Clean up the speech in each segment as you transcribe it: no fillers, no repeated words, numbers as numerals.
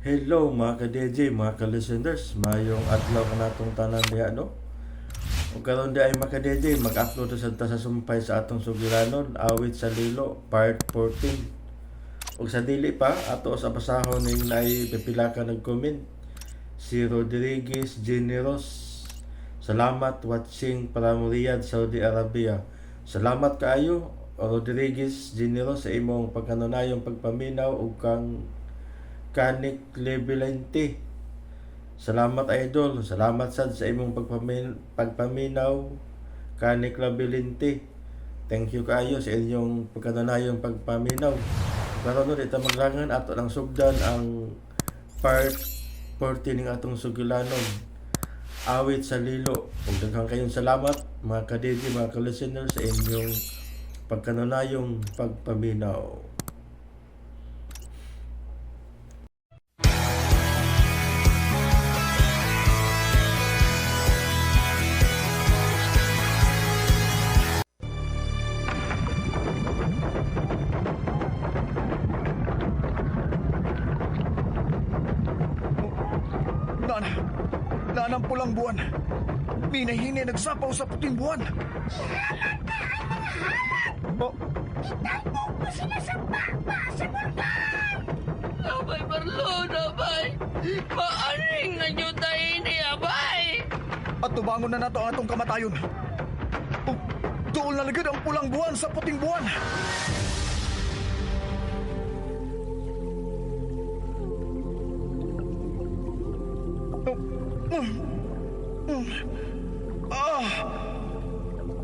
Hello mga ka-DJ, mga ka-listeners, mayong adlaw ka natong tanan diha no. Ug karon di ay mga ka-DJ, mag-upload sa ta sa sumpay sa atong sugilanon, awit sa Lilo, part 14. Ug sa dili pa, ato sa basahon ning naay pipila ka nag-comment. Si Rodriguez Generos. Salamat watching from Riyadh, Saudi Arabia. Salamat kaayo Rodriguez Generos sa imong pagkanunayong pagpaminaw ug kang Kanik Levelente. Salamat idol. Salamat sad sa imong pagpaminaw Kanik Levelente. Thank you kaayo sa inyong pagkanunayong pagpaminaw. Karon no dito maglangan ato lang sugdan ang part 40 ning atong sugilanon. Awit sa Lilo. Ug daghang kayong salamat mga ka-DJ, mga ka-listener sa inyong pagkanunayong pagpaminaw. Nanang pulang buwan. Minahini nagsapaw sa puting buwan. Oh, Itambong mo sila sa baba sa bulkan! Abay, Marlon, abay! Maaring nga nyo tayo ni abay! at tubangon na nato ang atong kamatayon. Oh, doon na lagad ang pulang buwan sa puting buwan.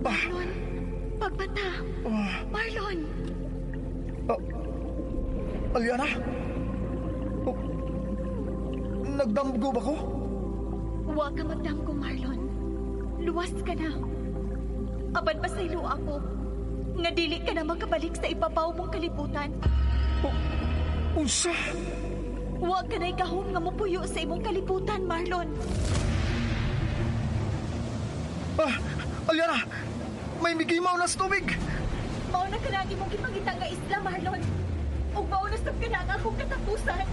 Marlon, pagbata. Marlon, Aliana? Oh, nagdamgo ba ko? huwag ka magdamgo, Marlon. Luwas ka na. Apan pa sa'yo ako. Nga dili ka na makabalik sa ibabaw mong kalibutan. Unsa? Huwag ka na ikahom nga mupuyo sa imong kalibutan, Marlon. Aliana! May migimaw na sa tubig! Mauna ka lagi mong ipangita nga isla, Marlon. O mauna sa ka na ang akong katapusan.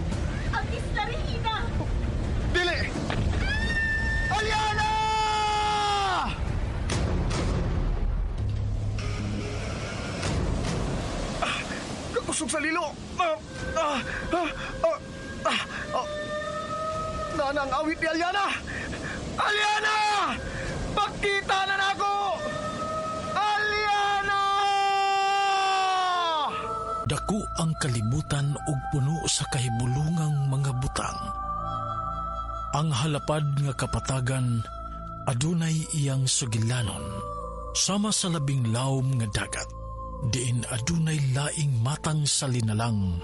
Ang isla Regina. Dili! Aliana! Kakusog sa lilo! Nanang awit ni Aliana! Aliana! Pagkita na nako! Aliana! Dako ang kalibutan ug puno sa kahibulungang mga butang. Ang halapad nga kapatagan adunay iyang sugilanon sama sa labing lawom nga dagat. Diin adunay laing matang sa linalang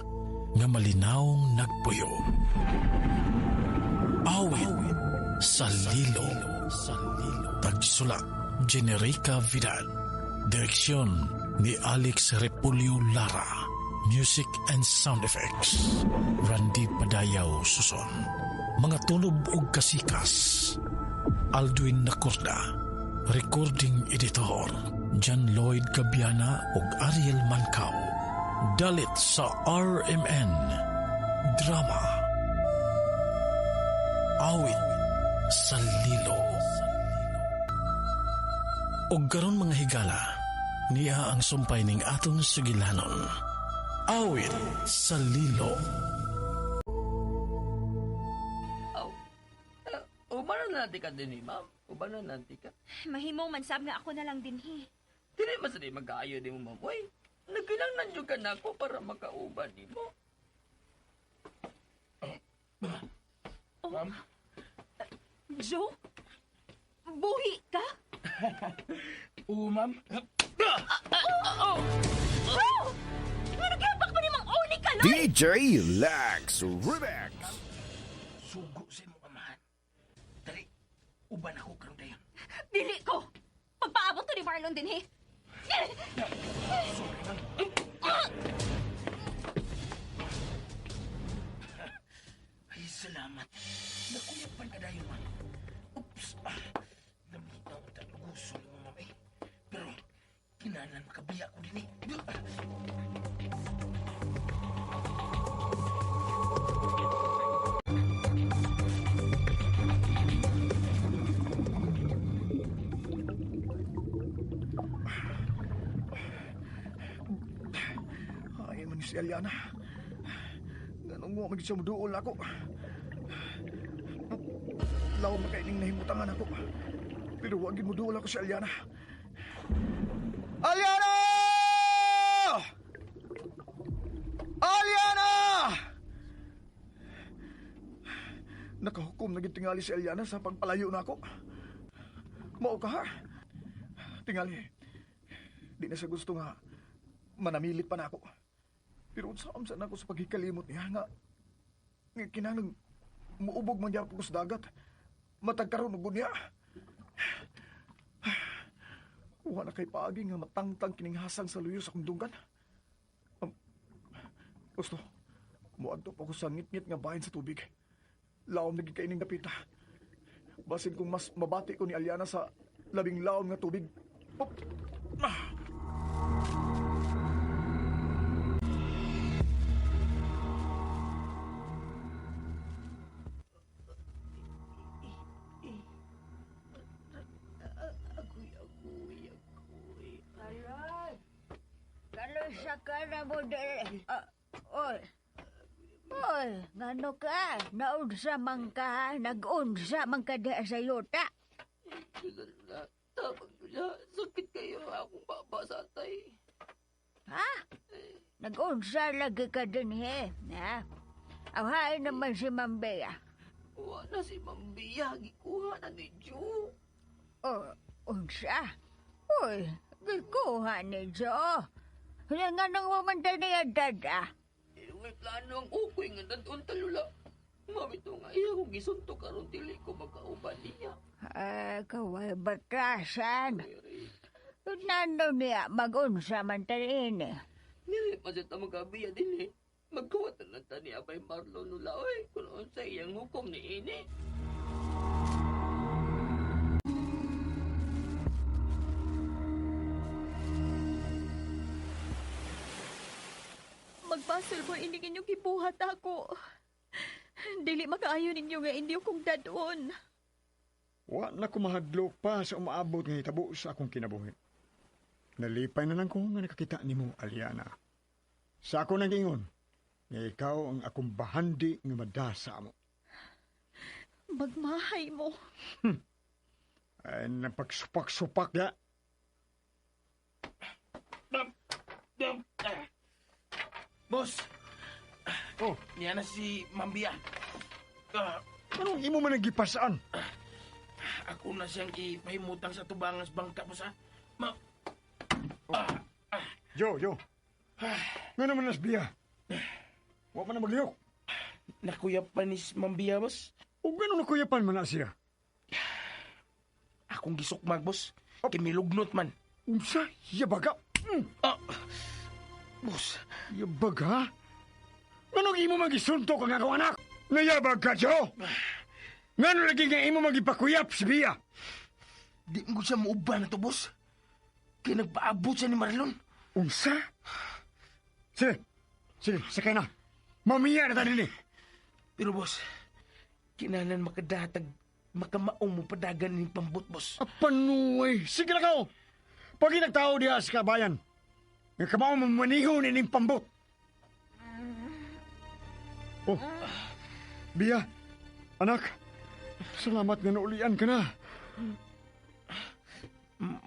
nga malinawng nagpuyo. Awit sa Lilo. Tagsulat Generica Vidal. Direksyon ni Alex Repulyo Lara. Music and sound effects Randy Padayaw Suson. Mga tunog ug kasikas Aldwin Nacorda. Recording editor John Lloyd Gabiana ug Ariel Mancao. Dalit sa RMN Drama. Awit sa Lilo. Og karon mga higala, niya ang sumpay ning atong sugilanon. Awit sa Lilo. Ubanan natin ka din ma'am. Ubanan natin ka. Mahimo man sab nga ako na lang din, he. Dili mas di mag-aayo din mo, ma'am. Uy, nagkinangnan yung ka na ako para makauban ni mo. Ma'am? Joe? Buhi ka? Oo, ma'am. Joe! Nga nagyabak mo ni Mang Oni ka lang? DJ Lex Ribex. Sugo sa imong amahan. Dali, uban ako karon dayon. Dili ko! Pagpaabot to ni Marlon din, he. Ay, salamat. Nakuyapan ka dayon, ma'am. Oops. Namita ko tayo gusto mo, ma'am eh. Pero, kinanan makabiya ko din eh. si Aliana. Ganun mo, maging siya muduol ako. Law makaining nahimutangan ako. Pero wagin muduol ako si Aliana. Aliana! Aliana! Nakahukom na tingali si Aliana sa pagpalayo na ako. Mao ka ha? Tingali, di na sa gusto nga manamilit pa na ako. Pero saan ako sa paghikalimot niya nga kinanang muubog man ko sa dagat. Matagkaroon ng gunya. Wala kay paagi nga matangtang kininghasang sa luyo sa kundungan. Gusto, muadto pa ko sa ngit-ngit nga bahin sa tubig. Laom naging kaining dapita. Basin kung mas mabati ko ni Aliana sa labing laom nga tubig. Op! Ah! Kalau sakana mo dere. Oy. Oy, ngano ka? Naunsa man ka? Nag-unsa man ka di sa yuta? Tapos siya, sakit kayo akong babasatay. Ha? Nag-unsa lagi ka din he? Ha? Awahay naman si Mambea. Wala si Mambia, gikuha na ni Jo. Oh, unsa? Uy, gikuha ni Jo. Nga nang mamantay niya dada. May plano ang ukoy nga dadun talula. Mabito nga iya kung gisunto karon dili ko magkauban niya. Kaway batasan. Nando niya mag-unsa man tanin eh. Nili pa siya magkabiya din eh. Magkawatan lang tani abay Marlon nula oy. Kung unsa iyang hukom ni ini. Magbasol mo, hindi inyong gibuhat ako. Dili makaayo ninyo nga hindi kong dadon. Wa na ko mahadlok pa sa umaabot nga hitabo sa akong kinabuhi. Nalipay na lang ko nga nakakita nimo, Aliana. Sa ako nang ingon, nga ikaw ang akong bahandi nga madasa mo. Magmahay mo. Ay, napagsupak-supak ya. Boss! Oh, Yan na si Mambia. anong imo man nagipasaan? Ako na siyang ipahimutang sa tubangas bangka, boss ha. Jo. Nga naman nasbiya. Wa man na magliyok. Nakuyap pa ni Mambia, boss. O gano'n nakuyapan man na siya. Akong gisukmag, boss. Kimilugnot man. Unsa? Yabaga? Boss, Yabaga? Anong imo magisuntok ang akong anak? Nayabag ka, Jo? Ngano lagi nga imo magipakuyap si Bia? di mo siya mauban na to, boss. Kaya nagpaabot siya ni Marlon. Unsa? Sige, sakay na. Mamiya na tayo din eh. Pero, boss, kinanan makadatag, makamaong mo padagan ng pambot, boss. Panuay. Sige na kao. Pag inagtao diha sa kabayan, nga kamao mamaniho ni ning pambot. Oh, Bia, anak, salamat nga naulian ka na.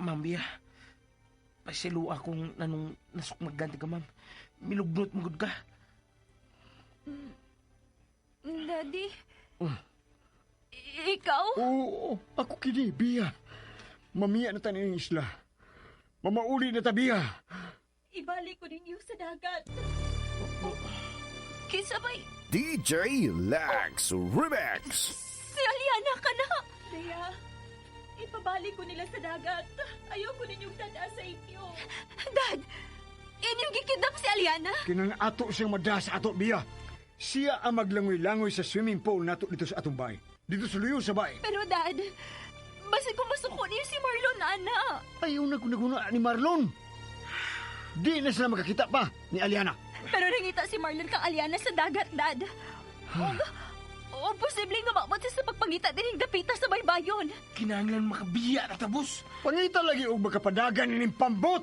Mambia, pasilu akong nanong nasukmagan ka, ma'am. Milugnot magod ka. Daddy? Ikaw? Oo, ako kini, Bia. Mamiya na tayo ng isla. Mamauli na ta, Bia. Ibalik ko ninyo sa dagat. Kisabay, DJ Lex Remix. si Aliana ka na! Daya, ipabalik ko nila sa dagat. Ayoko ninyong dada sa inyo. Dad, inyong gikidnap si Aliana? Kinang ato siyang madas ato, Bia. Siya ang maglangoy-langoy sa swimming pool nato dito sa atong bahay. Dito sa luyo sa bahay. Pero Dad, basta kung masuko niyo si Marlon, ana. Ayaw na kunaguna ni Marlon. Di na sila makakita pa ni Aliana. Pero nangita si Marlon kang Aliana sa dagat, Dad. O posibleng nga maabot siya sa pagpangita din ng dapita sa baybayon. Kinahanglan makabiya na ta, boss. Pangita lagi og magkapadagan ning pambot.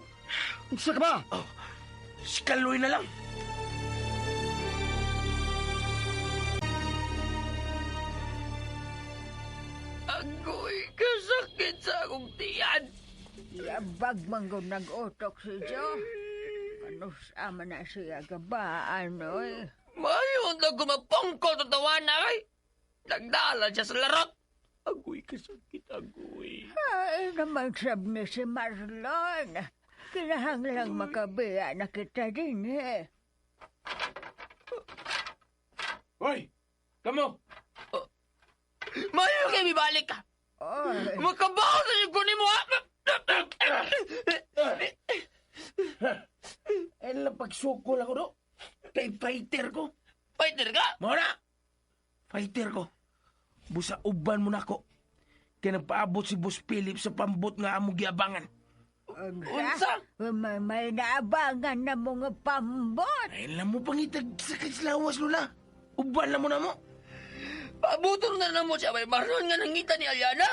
Unsa ka ba? Si Kaloy na lang. Agoy, kasakit sa akong tiyan. Yabag manggod nag-utok si Jo. Ano sama na siya gabaan, oy. Mayon na gumapongko tatawan na kay. Nagdala siya sa larot. Agoy, kasakit, agoy. Ay, naman sab ni si Marlon. Kinahanglang makabiya na kita din eh. Hoy! Kamo! Mayon kayo ibalik ka. Oy, Makabaw sa yung kunin mo, ha? Elang pagsukol ako, do. Kay fighter ko. Fighter ka? Mora! Fighter ko. Busa uban mo na ako. Kaya nagpaabot si Boss Philip sa pambot nga among giabangan. Unsa? may naabangan na mga pambot. Ay, alam mo pangitag sa kaslawas, Lola. Uban na mo na mo. Pabuton na mo siya, may Marlon nga nangita ni Aliana.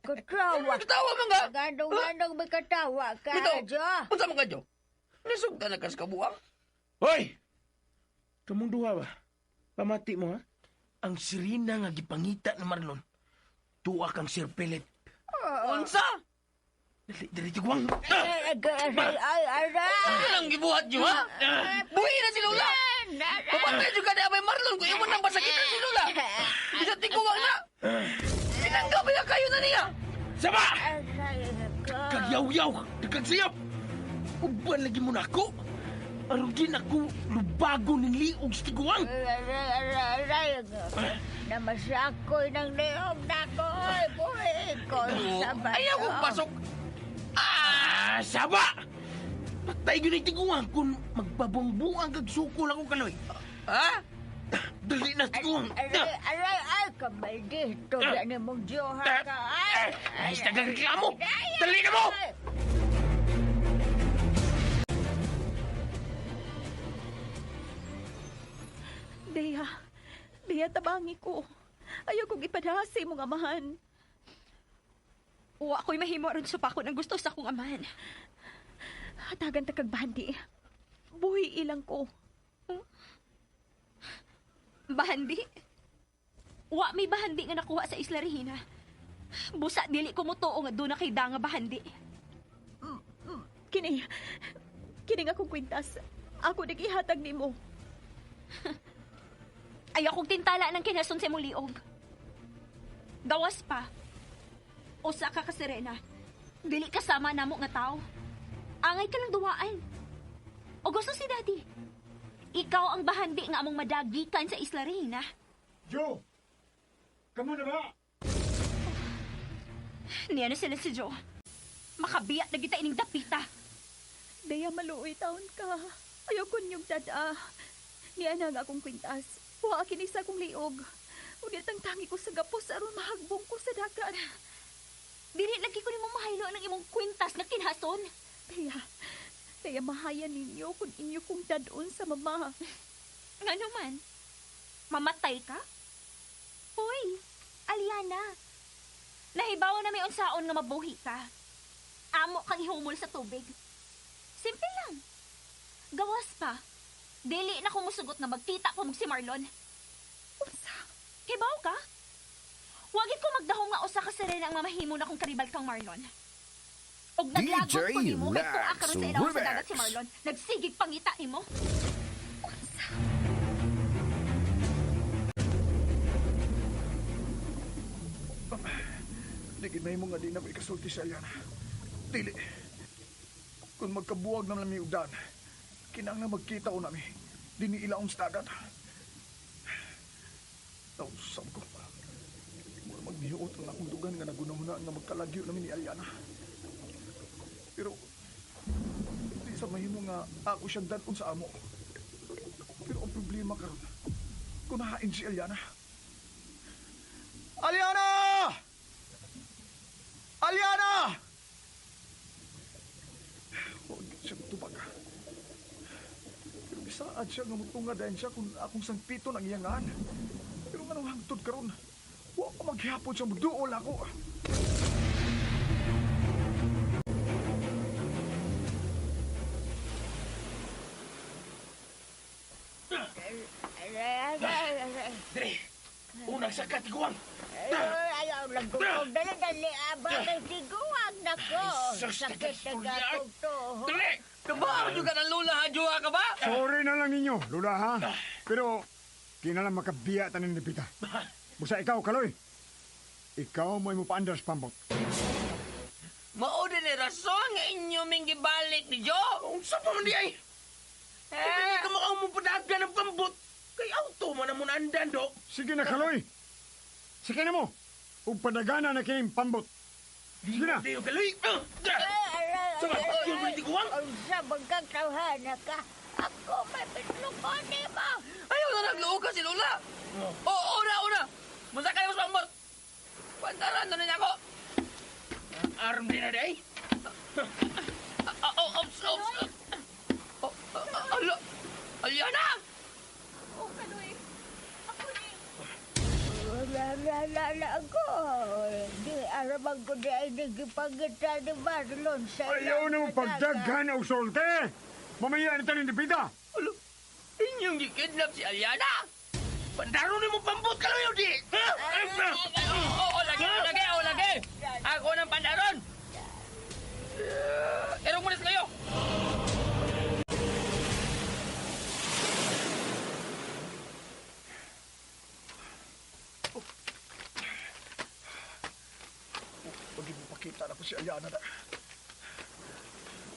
Katawa. Katawa man nga. Gandong-gandong may katawa ka, Ito, Jo. unsa man ka, Jo? Nasugta na kas kabuang? Hoy! Kamong duha ba? Pamati mo, ha? Ang sirina nga gipangita ni Marlon. Tuwa kang Sir Philip. Unsa? Dali, tigwang. Ay, Ano lang gibuhat, Jo, ha? Buhi na si Lola. Papatay juga na may Marlon kung iwan nang basakitan si Lola. Bisa tikuwang na. Pinanggabi na kayo na niya. Sama! Kagyaw-yaw, nagkagsayap. Uban lagi mo na ako. Aron din ako lubago ng liog sa tiguang. Namasakoy ng leong nako. Buhay ko sa bato. Ayaw ko pasok. Saba! Patay yun ang tiguang kung magbabong-buang kagsuko lang ko kaloy. Ha? Dali na tiguang. Aray, kamay dito. Yan mong Diyoha ka. Ay, tagagreklamo. Dali na mo! Dea, tabangi ko. Ayaw kong ipadasi mong amahan. Uwa ko'y mahimo aron sa pako ng gusto sa akong amahan. Hatagan ta kag bandi. Buhi ilang ko. Bahandi? Uwa may bahandi nga nakuha sa Isla Regina. Busa dili ko mo tuo nga doon na kay nga bahandi. Kini nga kong kwintas. Ako nagihatag ni mo. Ayaw kong tintala ng kinason sa mong liog. Gawas pa. Usa ka Serena. Dili kasama namo nga tao. Angay ka lang duwaan. O gusto si Daddy. Ikaw ang bahandi nga among madagikan sa Isla Regina. Joe! Kamu na ba? Niya na sila si Joe. Makabiyak na kita ining dapita. Dea, maluoy taon ka. Ayaw ko niyong dada. Niya na nga akong kwintas. Huwa akin isa kong liog. Ulit ang tangi ko sa gapos aron mahagbong ko sa dagat. Dili lagi ko ni mo mahaylo ng imong kwintas na kinhason. Dea, mahayan ninyo kung inyo kong dadon sa mama. Nga naman? Mamatay ka? Hoy, Aliana. Nahibaw na may unsaon nga mabuhi ka. Amo kang ihumol sa tubig. Simple lang. Gawas pa. Dili na ko musugot nga magkita ko si Marlon. Unsa? Hibaw ka? Wagit ko magdahong nga usa ka Serena ang mamahimo na kong karibal kang Marlon. Og naglagot ko ni mo kay tuwa karon sa ilaw sa dagat si Marlon. Nagsigig pangita imo. Ligid na nga di na may kasulti sa Aliana. Dili. Kung magkabuwag na nami udan, kinang magkita ko nami. Dini ilaong sa dagat. Nausap ko. Mura magbihuot ang akong dugan nga nagunahuna nga magkalagyo namin ni Aliana. Pero, di sa mahimo nga ako siyang danon sa amo. Pero ang problema karon, kunahain si Aliana. Aliana! Aliana! Huwag siyang tumaga. Pero bisaad siya nga mutunga dahil siya kung akong sangpito ng iyangan. Pero nga nang hangtod karon, huwag ko maghihapon siya magduol ako. Dire, unang sa katiguang. Ayaw lang ko. Dali-dali, abang ng tiguan na ko. Sakit na gakog to. Dali! Kabahan juga ng lula, ha? Juha ka ba? Sorry na lang ninyo, Lula ha. Pero, kinalang makabiya tanin ni Pita. Busa ikaw, Kaloy. Ikaw mo paandar sa pambot. Mao din ni rason nga inyo ming gibalik ni Jo. Unsa pa man di ay? Hindi ka mo padagyan ng pambot. Kay auto man mo andan do. Sige na, Kaloy. Sige na mo. Upadagana na kayong pambot. Sige na. Di kaloy. Sama, yung balik ko wang. Sa bangkang tawhana ka. Ako may pitlukon ni mo. Ayaw na nagluog ka si Lola. Oo, una. Masa kayo sa pambot. Pantaran na niya ako. Arm din na day. Ops. Aliana! Oh, Kaloy. Ako ni. Wala ko. Di arabang ko di ay nagipagita ni Marlon sa Ayaw na mo pagdaghan o solte. Mamaya na tanin ni Pita. Alo, inyong gikidnap si Aliana. Pandaro ni mo pambot kaloy di. Lagi. Ako ng pandaron. Erong mulis kayo. Pag mo pakita na po si Aliana na.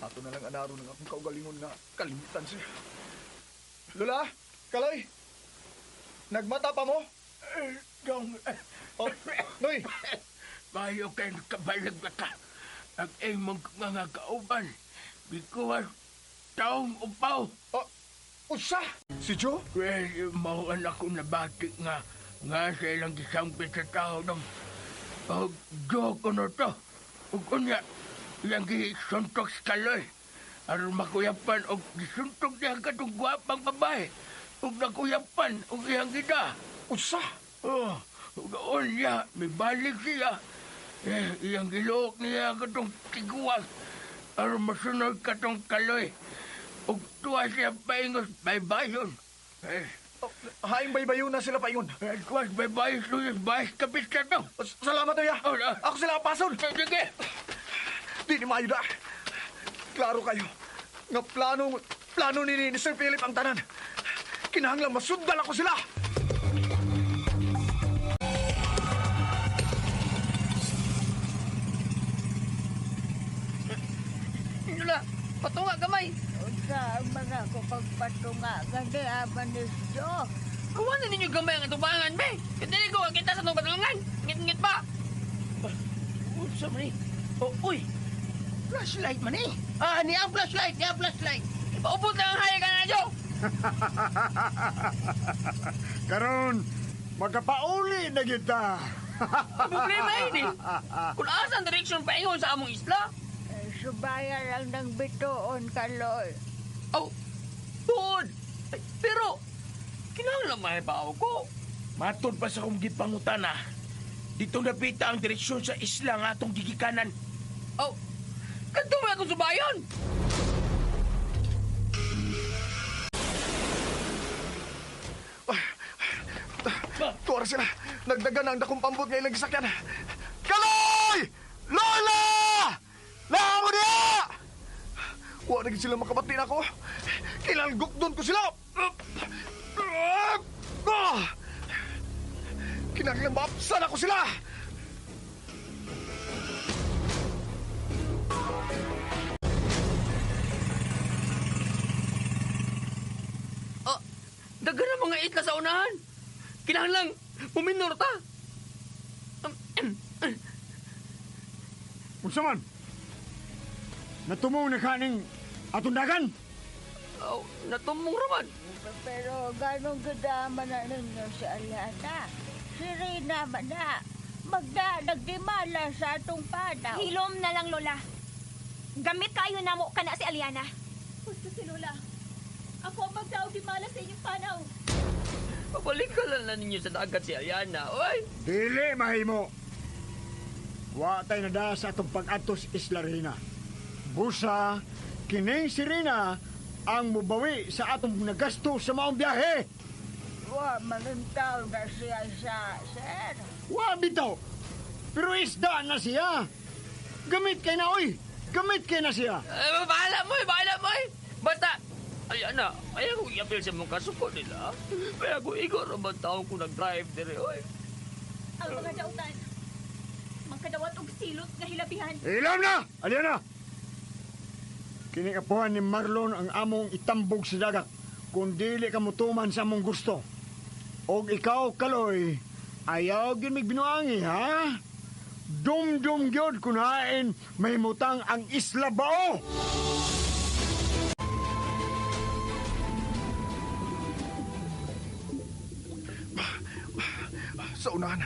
Ato na lang anaro ng akong kaugalingon na kalimutan siya. Lula, Kaloy, nagmata pa mo? Oh, Noy, Bayo kayo kabalag na ka. Ang imong nga kauban. Bikuhan taong upaw. usa? Si Joe? Well, mauan ako nabati nga sa ilang gisampit sa tao ng joke ko na to. Ug kunya, iyang gisuntok sa Kaloy. Aron makuyapan og gisuntok niya katong gwapang babae. Ug nakuyapan og iyang gida. Usa? Oh, doon niya, may balik siya. Iyang gilook niya katong tiguan. Aron masunod katong Kaloy. Ug tuwa siya paingos baybayon. Haing baybayo na sila pa yun. Kuwas baybayon suyos bayis kapit ka to. Salamat, Toya. Ako sila pason. Sige. Di ni maayuda. Klaro kayo. Nga plano ni Sir Philip ang tanan. Kinahanglang masundan ako sila. Lola, patunga gamay. Saan man ako pagpatunga gani aman ni Joe. Kuha na ninyo gamay ang atubangan, be. Hindi ko kita sa itong patulungan. Ngit-ngit pa. Unsa man eh? Uy! Flashlight man eh. Niya ang flashlight. Ipaubot lang ang haya ka na, Joe. Karon, magkapauli na kita. Problema yun eh. Kung asan direksyon paingon sa among isla. Subayan lang ng bitoon, Kaloy. Doon. Pero, kinahanglan mahibaw ko. Matod pa sa kong gipangutana. Dito napita ang direksyon sa isla nga atong gigikanan. Kanto mo akong subayon. Tuwara sila. Nagdagan ang dakong pambot nga ilang gisakyan. Kaloy! Lola! Lamo niya! Huwag naging sila makabati na ako. Kailangan gukdon ko sila. Kinahanglan maapsan ako sila. Dagan ang mga itla sa unahan. Kinahanglan puminor ta. Unsa man? Natumong na kaning atong dagan. Natumong raman. Pero ganong gadaman na ninyo si Aliana. Si Rina man na. Nagdimala sa atong panaw. Hilom na lang, Lola. Gamit kayo na mo kana si Aliana. Gusto si Lola. Ako ang magdaog di mala sa inyong panaw. Pabalik ka lang na ninyo sa dagat si Aliana, oy. Dili mahimo. Wa tay nada sa atong pag-atos Isla Rina. Busa, kining si Rina ang mubawi sa atong nagasto sa maong biyahe. Wa manuntaw na siya sa sir. Wa bitaw. Pero isda na siya. Gamit kay na, oy. Gamit kay na siya. Bahala mo eh. Basta, ayan na, ayaw ko i-appeal sa mga kasuko nila. Kaya ko igor ang taong ko nag-drive dire, oy. Ang mga dautan, magkadawat og silot nga hilabihan. Ilam na! Aliana! Kinikapuhan ni Marlon ang among itambog sa dagat kung dili ka mutuman sa among gusto. Og ikaw, Kaloy, ayaw gin migbinuangi, ha? Dum-dum gyud kung hain may mutang ang isla bao! Sa unahan,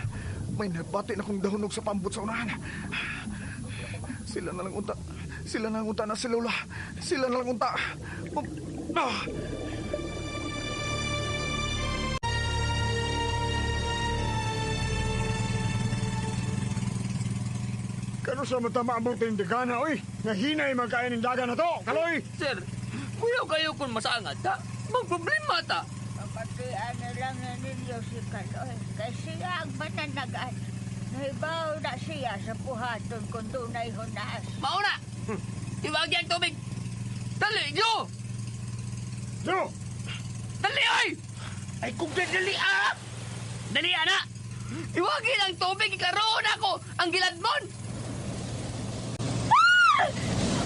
may nabati na kong dahunog sa pambot sa unahan. Sila na lang unta. Sila na lang unta na si Lola. Sila na lang unta. Kano sa mata maabot yung digana, oy? Nahinay magkain ng daga na to, Kaloy! Sir, kuyaw kayo kung masangat ta. Magproblema ta. Kapatian na lang na ninyo si Kaloy. Kasi ang mananagan. Nahibaw na siya sa puhaton kung tunay hunas. Mauna! Iwagi ang tubig! Dali, Gyo! No! Dali, oy! Ay, kung dali, Dali, ana! Iwagi ang tubig, ikaroon ako! Ang giladmon!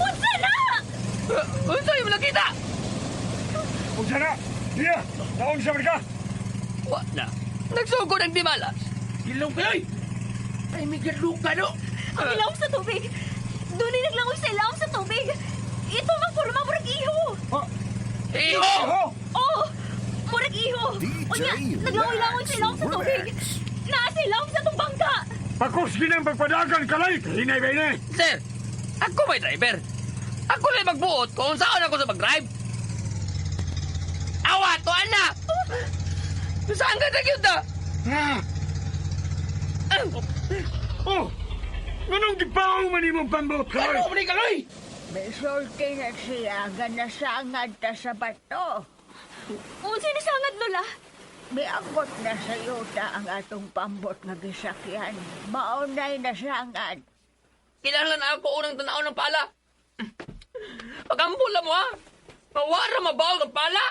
Unsa na? Unsa yung nakita? Kung sana, diya, naon sa merka. Wa na. Nagsugod ang timalas. Ilong kayoy! Ay, may galuka, no? Ang ilawom sa tubig. Doon ay naglangoy sa ilawom sa tubig. Ito mang purma, murag iho. Iho! Oh, murag iho. Unya, naglangoy-langoy sa ilawom sa tubig. Naa sa ilawom sa itong bangka. Pakos ginang pagpadagan, Kalay! Hinay ba ini? Sir, ako may driver. Ako lang magbuot kung saan ako sa mag-drive. Awa, tuan na! Saan ka na yun na? Oh! Anong gipaw man imong pambot, Kaloy? Ano, Kaloy? May sulti na siya ganasangad ta sa bato. Unsa ni sangad, Lola? Miabot na sa yuta ang atong pambot nga gisakyan. Maunay na sangad. Kinahanglan ako unang tanaw ng pala. Pagambula mo, ha? Mawara mabaw ng pala.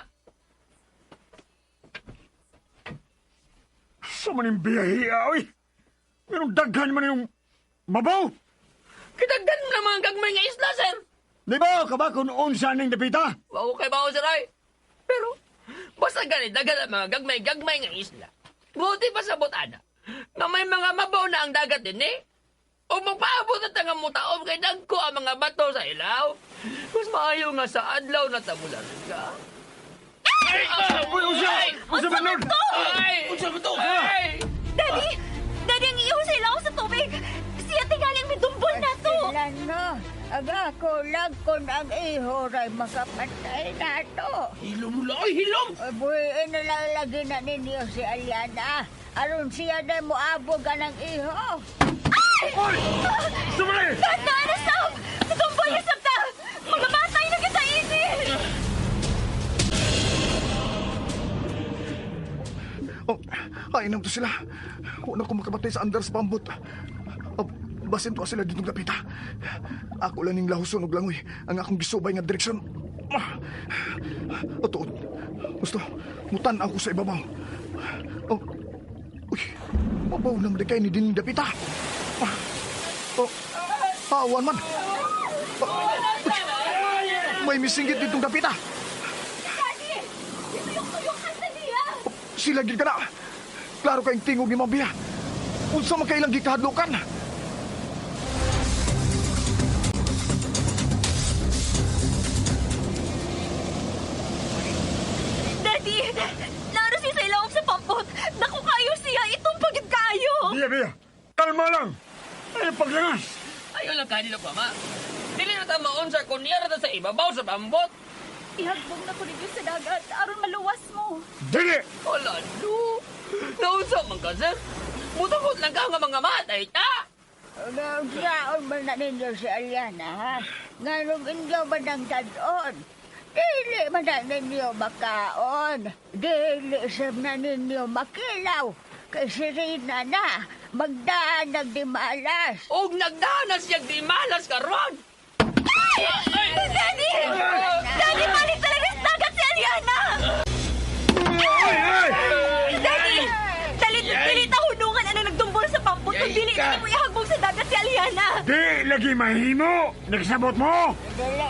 Sa maning biyahiya, oy! Anong daghan man yung mabaw? Kitagdan mo na mga gagmay nga isla, sir. Di ba ka kung unsa ning dapita? Bawo kay bawo, sir, ay. Pero, basta ganit, dagal ang mga gagmay nga isla. Buti pa sa butana, na may mga mabaw na ang dagat din, eh. O magpaabot at ang mutaom kay dagko ang mga bato sa ilaw. Mas maayo nga sa adlaw na tabulan ka. Uy, unsa man nun? Ay! Unsa ba to? Ay! Daddy! Daddy, ang iho sa ilawom sa tubig. Siya tingaling may dumbol na to. Sila no, aga ko lang kung ang iho ray makapatay na to. Hilom mo lang, hilom! Buhiin na lang lagi na ninyo si Aliana. Aron siya na moabog ng iho. Oy! Sumali! Ganda na, Sam! Natumbol niya sa ta! Mga batay na kita ini! Ainam to sila. Una ko makabatay sa Anders pambot. Basin to sila dito napita. Ako lang ning lahuson og langoy ang akong gisubay nga direksyon. Tuod. Gusto, mutan ako sa ibabaw. Uy, mabaw nang dekay ni dining dapita. Awan man. May misinggit ditong dapita. Daddy! Tuyok-tuyokan na niya! Sila gid kana. Klaro kayong tingog ni Mabia. Unsa man kailang gikahadlokan? Daddy! Laro siya sa ilawom sa pampot! Naku kayo siya! Itong pagid kayo! Biya! Kalma lang! Ay, paglangas! Ayaw lang kanila pa, ma. Dili na ta maunsa kung niyara ta sa ibabaw sa pambot. Ihagbong na ko ninyo sa dagat aron maluwas mo. Dili! Wala, no. Naunsa man ka, sir. Mutakot lang ka nga mga matay, ta. Naunsaon man na ninyo si Aliana, ha? Nga nung inyo ba ng dadon? Dili man na ninyo makaon. Dili sab na ninyo makilaw. Kay sirina na, magdaan nagdimalas. Og nagdana siya di malas karon. Daddy! Daddy, balik talaga sa dagat si Aliana! Daddy! Dalit ang hunungan na nagdumbol sa pampot kung dili mo ihagbog sa dagat si Aliana! Di lagi mahimo! Nagsabot mo!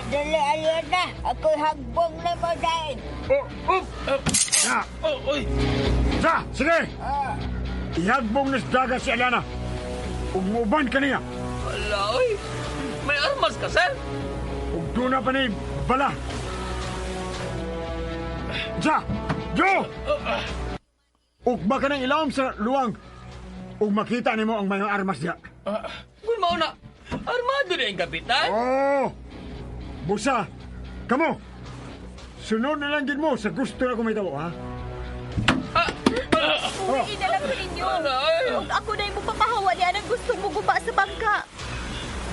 Dali, Aliana. Ako'y hagbong na mo dahil. Na! Uy! Sa! Sige! Ihagbong na sa dagat si Aliana. Umuban ka niya. Wala, oy. May armas ka, sir? Ug doon na pa ni bala. Sa! Jo! Ug baka nang ilawom sa luwang. Ug makita nimo ang mayong armas diya. Kung mauna, armado na yung kapitan. Oh! Busa! Kamo! Sunod na lang din mo sa gusto na kumitabo, ha? Uwi na lang ko ninyo. Huwag ako na yung papahawali ang gusto mo guba sa bangka.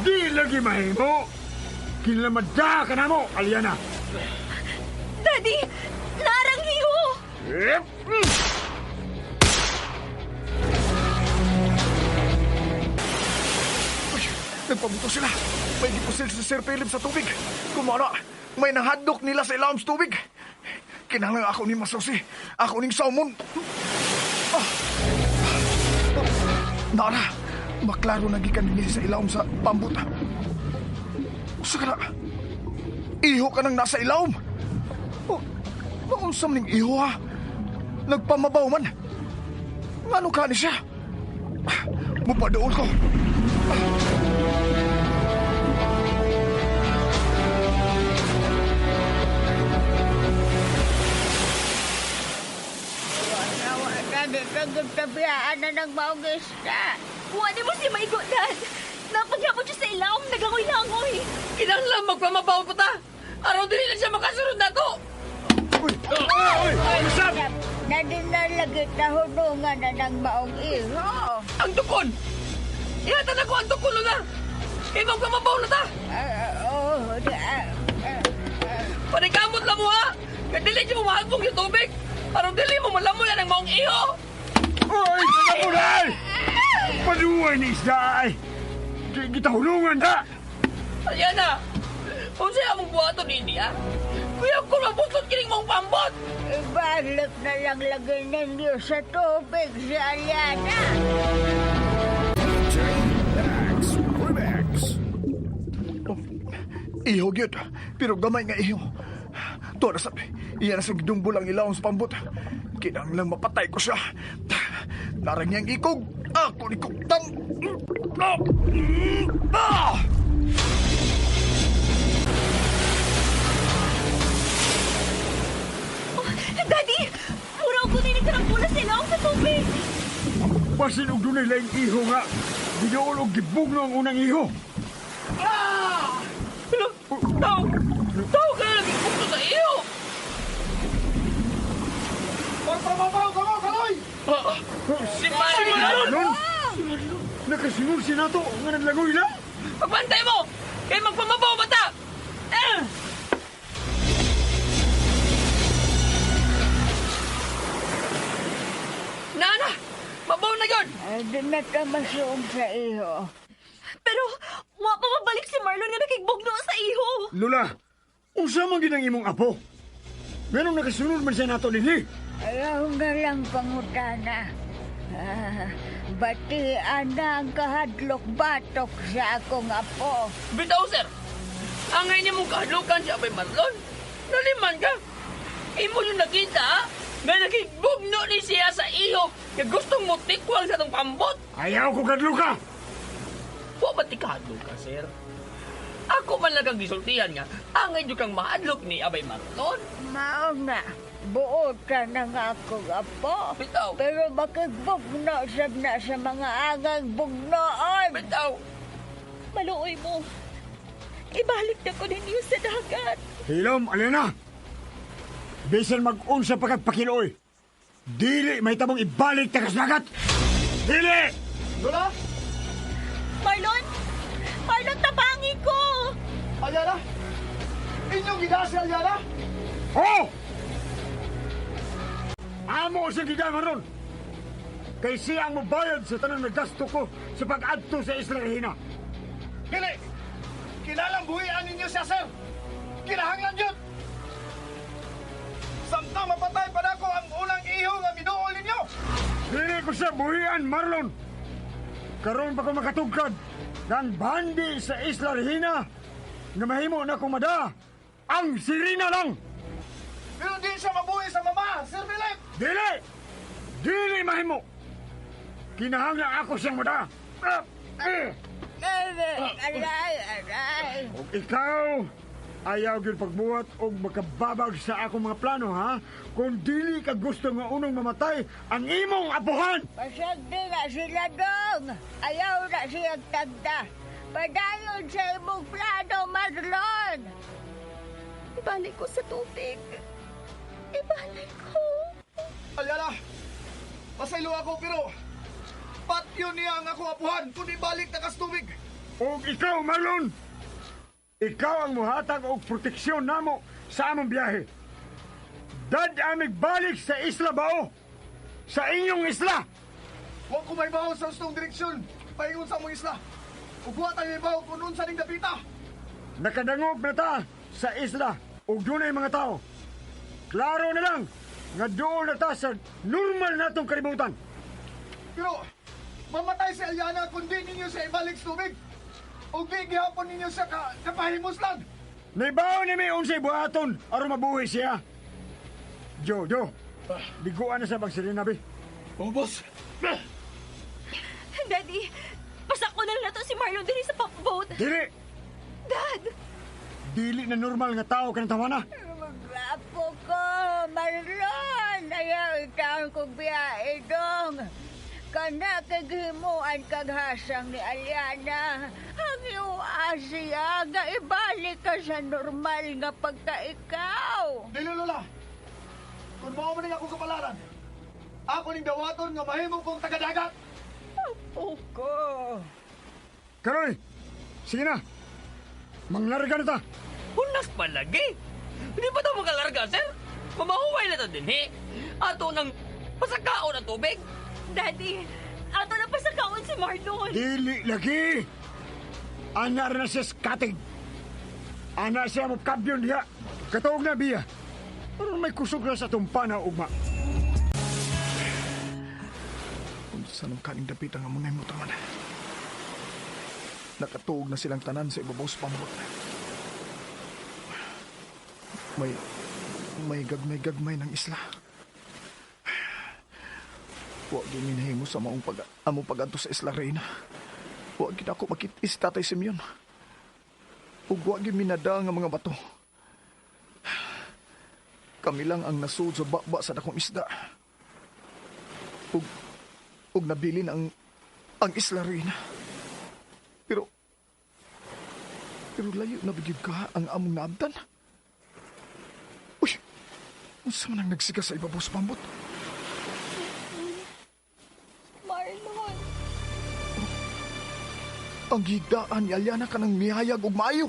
Di lagi mahimo! Kinalamadda ka na mo, Aliana! Daddy! Narang hiho! Nagpabuto sila. May gipusil si Sir Philip sa tubig. Kumara, may nahadlok nila sa ilawom sa tubig. Kinahanglan ako ni Masusi. Ako ning salmon. Nara, maklaro na gikan nila sa ilawom sa pambut. Usa ka na. Iho ka nang nasa ilawom. Naunsam ning iho ha. Nagpamabaw man. Ngano ka ni siya? Mupadoon ko. Nagtabiyaan na ng maong isda. Buwan mo si Maigo, Dad! Napagyapon siya sa ilawom, nagangoy-langoy! Kinahanglan magpamabaw pa ta. Araw din lang siya makasunod na to. Nadinalagit na hunungan na ng maong iho. Ang tukon! Ihatan ako ang tukon na! Kaya magpamabaw na ta! Panikamot lang mo ha! Kadili siya mahagbog yung tubig! Araw dili mo malamoy ang maong iho! Oy! Kanapunan! Paduway ni isda ay! Kita hulungan ta! Aliana! Kung siya mong buhato nini ha? Kuya ko mabutot kining mong pambot! Ibalik na lang lagay ninyo sa tubig si Aliana. DJ Max Remix. Iho gyud, pero gamay nga iho. Tuwa na sabi, iyan na sa gidumbol ang ilawom sa pambot. Kinahanglan mapatay ko siya. Narang niyang ikog, ako ni Kuktang. Daddy! Muraw ko na yung pula sa ilawom sa tubig! Basin og dunay laing iho nga. Didoon og gibugno ang unang iho. Tao ka na lagi bukto sa iyo! Magpamabaw ka mo, Kaloy! Si Marlon! Marlon! Nakasunod si nato nga naglagoy na. Pagbantay mo! Kaya magpamabaw bata! Nana! Mabaw na yun! Di na ka masuong sa iho. Pero, wa pa mabalik si Marlon nga nakigbugno sa iho! Lula, unsa man ginang imong apo? Nganong nakasunod man siya nato dinhi? Ayaw nga lang pangutana. Batian na ang kahadlok-batok sa akong apo. Bitaw, sir! Angay niya mong kahadlukan si Abay Marlon. Naliman ka! Imo yung nakita, ha? Nga nakigbugno ni siya sa iyo nga gustong mo tikwang sa itong pambot. Ayaw ko kadluka! Wa ba ti kahadluka, sir? Ako man lang ang gisultihan nga, angay nyo kang mahadlok ni Abay Marlon. Mao nga, buotan na nga akong apo. Bitaw! Pero makigbugno sab na sa mga agang bugnoon. Bitaw! Maluoy mo! Ibalik na ko ninyo sa dagat! Hilom, Aliana! Bisan mag-unsa pagkagpakiloy. Dili may tabong ibalik ta kasnagat. Dili! Lola! Marlon! Marlon, tabangi ko! Aliana! Inyong gida si Aliana? Oh! Amo siya gidama ron. Kay siya ang mabayad sa tanang nagasto ko sa pag-adto sa Isla Regina. Dili! Kilalang buhian ninyo siya, sir! Kinahanglan yun! Samtang mapatay pa na ko ang unang iho nga minuol ninyo! Dili ko siya buhian, Marlon. Karon pa ko makatugkad ng bandi sa Isla Regina nga mahimo na kong mada ang sirina lang. Pero di siya mabuhi sa mama, Sir Philip! Dili! Dili mahimo! Kinahanglan ako siyang mada. Aray! O ikaw, ayaw gyud pagbuhat o makababag sa akong mga plano, ha? Kung dili ka gusto nga unang mamatay ang imong apuhan! Pasagdi na sila dong! Ayaw na siyang tagda! Padayon sa imong plano, Marlon! Ibalik ko sa tubig. Ibalik ko. Aliana, pasaylo ako pero patyo niya ang ako apuhan kung ibalik na kastubig. O ikaw, Marlon! Ikaw ang muhatag og proteksyon namo sa among biyahe. Dad amig balik sa Isla Bao! Sa inyong isla! Huwag ko may baho sa ustong direksyon. Paingon sa mong isla. Ugwa tayo may baho kung nun sa ning dapita. Nakadangog na ta sa isla ug dunay mga tao. Klaro na lang nga doon na ta sa normal natong kalibutan. Pero mamatay si Aliana kung di ninyo siya ibalik sa tubig. O di gihapon ninyo siya kapahimos lang. Naibaw ni may unsay buhaton aron mabuhi siya. Jo, biguan na sa bagsirina, be. Oh, boss. Daddy, pasako na lang na to si Marlon din sa pop boat. Dili! Dad! Dili na normal nga tao ka ng tawana. Magwapo ko, Marlon! Ayaw ikaw kong biyahe dong! Kana kaghimuan kaghasang ni Aliana. Ang siya nga ibalik ka sa normal nga pagka-ikaw. Dili, Lola. Kung mo man akong kapalaran, ako ning dawaton nga mahimo kong tagadagat. Apo ko. Karoy, sige na. Manglarga na ta. Unas palagi. Hindi pa daw makalarga, sir. Mamahuway na to din, he. Ato nang pasakao ng tubig. Daddy, ato na pasakaon si Marlon. Dili lagi. Ana rin na siya skating. Ana siya mo kabyon diha. Katuog na biya. Pero may kusog na sa tumpana ugma. Kung saan ang kaning dapita nga munay mo taman. Nakatuog na silang tanan sa ibabaw sa pambot. May gagmay-gagmay ng isla. Huwag din minahimo sa among pag-adto sa Isla Reina. Huwag gid ako makitis Tatay Simeon. Ug huwag gid minada nga mga bato. Kami lang ang nasud sa baba sa dakong isda. Ug nabilin ang Isla Reina. Pero layo na bigid ka ang among naabtan. Uy! Unsa man ang nagsika sa ibabaw sa pambot? Marlon. Ang higdaan ni Aliana ka ng mihayag ug maayo.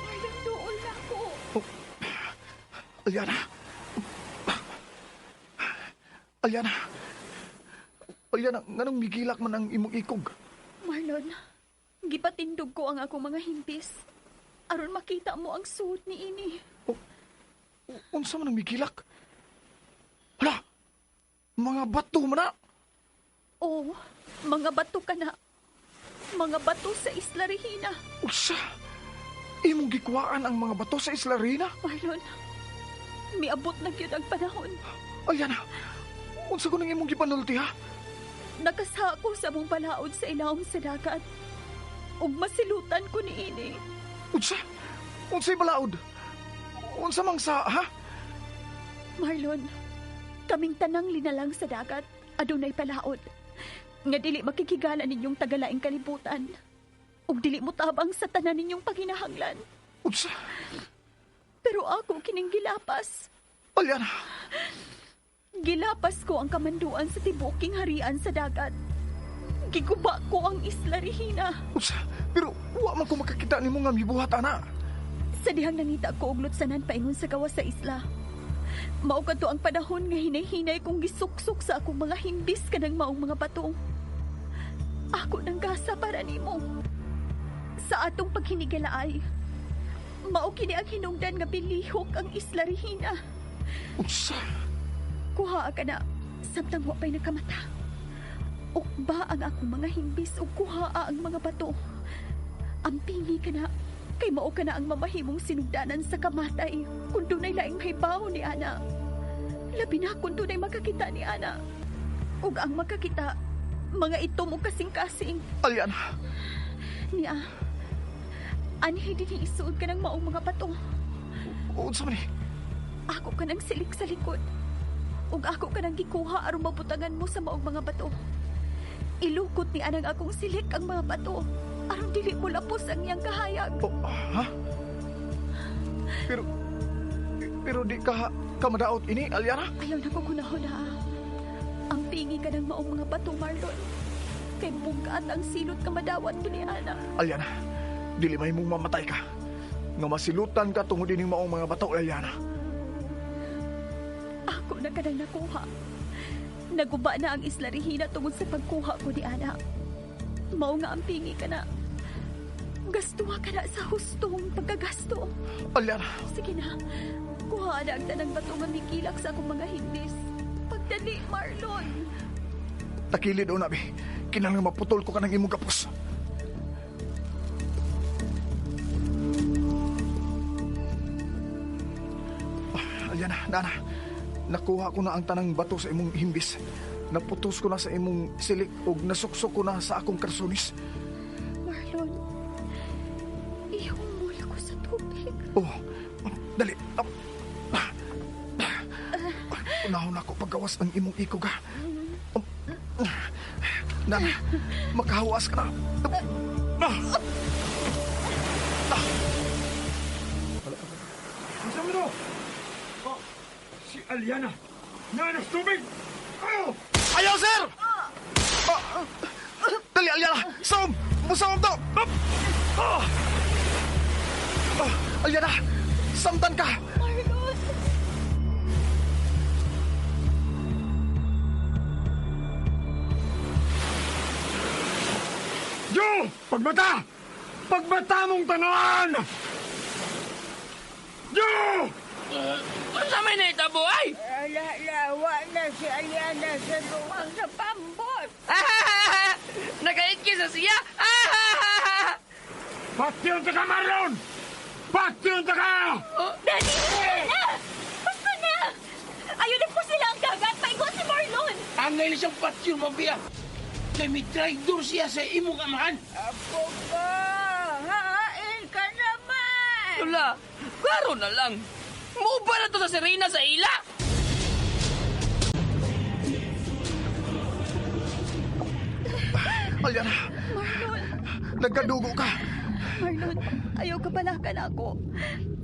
Marlon, doon na ko. Aliana. Aliana, nganong migilak man ang imong ikog? Marlon, gipatindog ko ang akong mga himpis. Aron makita mo ang suot ni ini. Unsa man ang migilak? Hala! Mga bato man na! Oo, mga bato ka na. Mga bato sa Isla Regina. Unsa? Imong gikuhaan ang mga bato sa Isla Reina? Marlon, miabot na gyud ang panahon. Aliana, unsa ko nang imong gipanulti ha? Nakasa ko sa mong balaod sa ilawom sa dagat. Ug masilutan ko ni ini. Unsa? Unsay balaod? Unsa mang sa, ha? Marlon, kaming tanang linalang sa dagat, adunay palaod. Nga dili makikigala ninyong tagalaing kalibutan. Ug dili mo tabang sa tanan ninyong paghinahanglan. Unsa? Pero ako kining gilapas. Aliana! Gilapas ko ang kamanduan sa tibuking harian sa dagat. Giguba ko ang Isla Regina. Unsa? Pero wa man ko makakita nimo nga mibuhat ana. Sa dihang nangita ko og lutsanan paingon sa gawas sa isla. Mao kadto ang panahon nga hinay-hinay kong gisuksok sa akong mga himbis kanang maong mga bato. Ako nang gasa para nimo. Sa atong paghinigalaay, mao kini ang hinungdan nga bilihok ang Isla Regina. Unsa? Kuha ka na, samtang wa pa'y nakamata. Ukba ang akong mga himbis ug kuha ang mga bato. Ampingi ka na, kay mao ka na ang mamahimong sinugdanan sa kamatay kung dunay laing mahibaw ni Ana. Labi na kung dunay makakita ni Ana. Ug ang makakita, mga itom o kasing-kasing. Aliana, Niya, anhi din isuod ka ng maong mga bato. unsa man ni? Ako ka nang silik sa likod. Ug ako ka nang gikuha aron mabutangan mo sa maong mga bato. Ilukot ni anang akong silik ang mga bato aron dili mo lapos ang iyang kahayag. Oh, ha? Pero di ka madaot ini, Aliana? Ayaw na ko kunahon ha. Ang pingi ka ng maong mga bato, Marlon. Kay bugat ang silot ka madawat ko ni Ana. Aliana, dili may mong mamatay ka. Nga masilutan ka tungod ining maong mga bato, Aliana. Ako na ka nang nakuha. Naguba na ang Isla Regina tungod sa pagkuha ko ni Ana. Mao nga ang pingi ka na. Gastuha ka na sa hustong pagkagasto. Aliana, Sige na. Kuha na ang tanang bato nga mikilak sa akong mga hindis. Pagdali, Marlon. takilid o nabi. Kinahanglan maputol ko ka ng imong gapos. Aliana, Nana. Nakuha ko na ang tanang bato sa imong himbis. Naputos ko na sa imong silik ug nasuksok ko na sa akong karsonis. Marlon, ihumol ko sa tubig. Oh, dali. Unahon ako paggawas ang imong ikog ha. Nana, makahawas ka na. Isa mo no? Oh, si Aliana. Nanas tubig! Ayaw! Ayaw, sir! Dali, Aliana! Sawm! Musawm to! Aliana! Samtan ka! Marlon! Jo! Pagbata! Pagbata mong tanan! Jo! Unsa may nahitabo ay? Lawa na si Aliana sa duwang sa pambot. Nagait ka sa siya? Patyon ta ka, Marlon! Patyon ta ka! Daddy, basta na! Basta na! Ayaw na po sila ang dagat. Paingon si Marlon! Ang ngayon siyang patyon mo, Bia. Kaya may traidor siya sa imong amahan. Apo ka! Hahain ka naman! Wala, klaro na lang. Muba na to sa Serena sa ila. Aliana! Marlon! Nagkadugo ka! Marlon, ayaw ka balakan ako.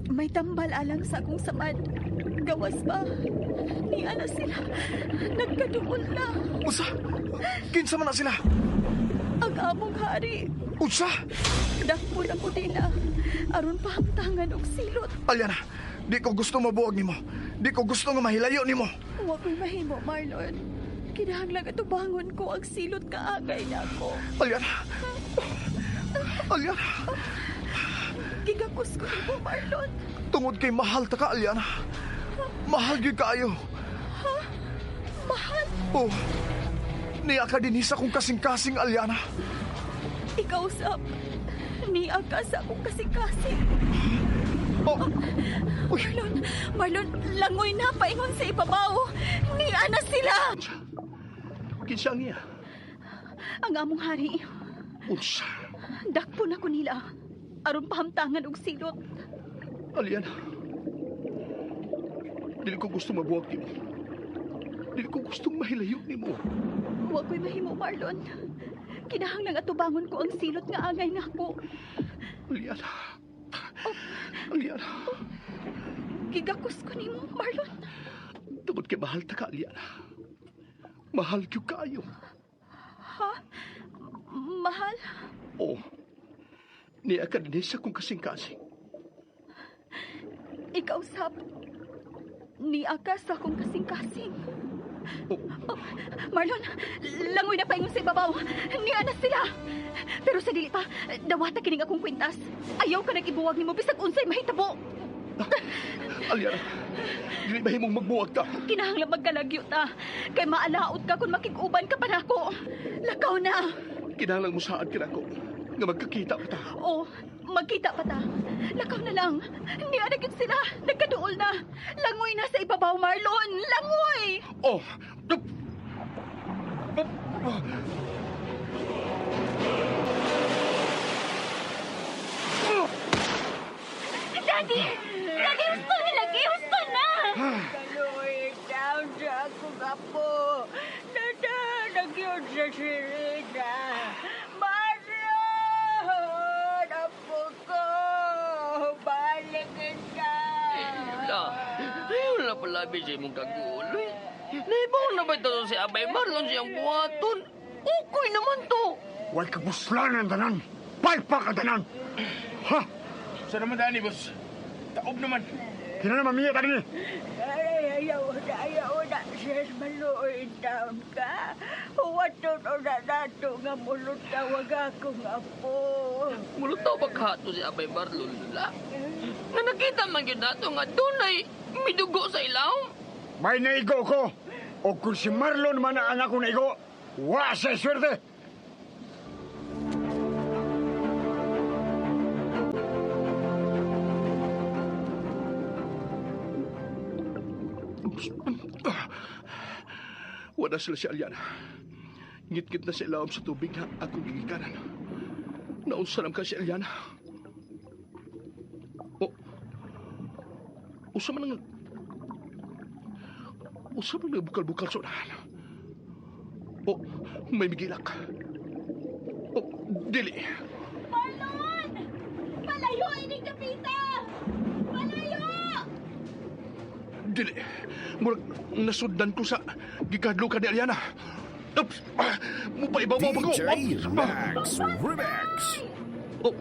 May tambal alang sa akong samad. Gawas ba? Ni Ana sila. Nagkaduol na. Usa! Kinsa man na sila! Ang among hari. Usa! Dakpo na ko din na. Aron pahamtangan og silot. Aliana, di ko gusto mabuog nimo. Di ko gusto nga mahilayo nimo. Huwag ko'y mahimo, Marlon. Kinahanglan atubangon ko ang silot kaagay na ako. Aliana! Aliana! Gigakos ko mo, Marlon. Tungod kay mahal ta ka, Aliana. Mahal gyud kaayo. Mahal. Oh, niya ka din sa kong kasing-kasing, Aliana. Ikaw sab. Niya ka sa akong kasing-kasing. Oh, uy, Marlon, langoy na paingon sa ibabaw. Niya na sila. kinsa niya? Ang among hari. Unsa? Dakpo na ko nila. Aron pahamtangan og silot. Aliana, dili ko gusto mabuwag nimo. Dili ko gustong mahilayo nimo. Huwag ko'y mahimo, Marlon. Kinahanglang atubangon ko ang silot nga angay na ako. Aliana. Aliana. Gigakos ko nimo, Marlon. Tungod kay mahal ta ka, Aliana. Mahal gyud kaayo. Ha? Mahal? Oh, niya ka din sa kong kasing-kasing. Ikaw sab. Ni akas akong kasing-kasing. Oh, Marlon, langoy na paingon sa ibabaw. Niya na sila. Pero sa dili pa, dawata kining akong kwintas. Ayaw ka nag-ibuwag ni mo bisag unsay mahitabo. Aliana, dili ba himong magbuwag ta? Kinahanglan magkalagyo ta. Kay maalaot ka kung makig-uban ka pa nako. Lakaw na. Kinahanglan mo saan kinako nga magkakita pa ta. Oh, magkita pa ta. Lakaw na lang. Niya na gyud sila. Nagkaduol na. Langoy na sa ibabaw, Marlon. Langoy! Oh! Daddy! Daddy, gusto na lagi! Gusto na! Kaloy, down sa akong apo. Nadalag yun sa sirena. Marlon! Apo ko! Balikin ka! Ayaw na palabi sa imong kaguloy. Naibaw na ba ito si Abay Marlon siyang buhaton? Okay naman to. Huwag kabuslan ang tanan. Palpa ka tanan. Ha? Sa naman dani, boss. Taob naman. Kina naman miya tadi ni. Ay, ayaw na. Sis, maluoy down ka. Huwaton o na nato nga mulot tawag akong apo. Mulutaw ba kato si Abay Marlon nila? Na nakita man yun nato nga doon ay midugo sa ilaw. May naigo ko. O kung si Marlon man ang anak ko naigo, wa sa swerte. Wala sila si Aliana. Ngit-ngit na sa ilawom sa tubig nga akong gigikanan. Naunsalam ka si Aliana. Oh. Usa man nagbukal-bukal sa unahan. Oh, may migilak. Oh, dili. Marlon! Malayo ining kapita! Malayo! Dili. Murag nasundan ko sa gikadlukan ni Aliana. Oops! Mupaibaw mo ako. DJ Max Remix. Oh,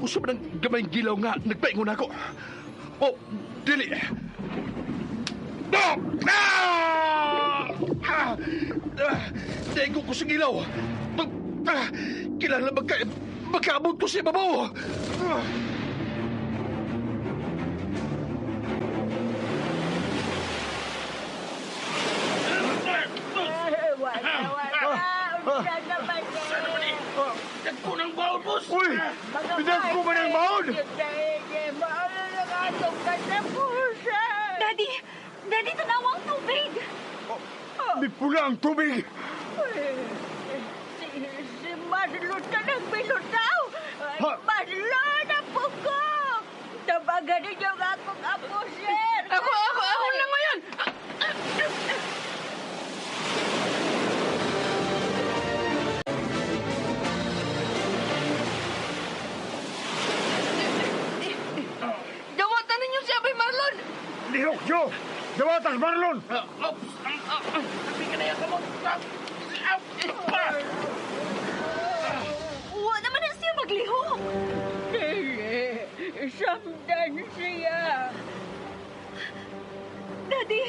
usa man ang gamayng gilaw nga nagpaingon ako. Oh, dili. No! Tengo ko sa gilaw. Kailangan magkaabot ko sa ibabaw. Wala. Unsa naman eh. Nagpunang baon, boss. Uy! Bidag ko ba ng baon? Maala na nga itong katapusan. Daddy, tanawang tubig! Di pula ang tubig. Si Marlon ka nagbilutaw. Ha? Marlon, apo ko. Tabagan ninyo nga akong apo, sir. Ako lang ngayon! Dawatan ninyo si Abay Marlon! Lihok nyo! Dawatas Marlon! Oops! Sabi ka na yan ka mo. Uwa naman na siya maglihok! Dili, samdan siya. Daddy,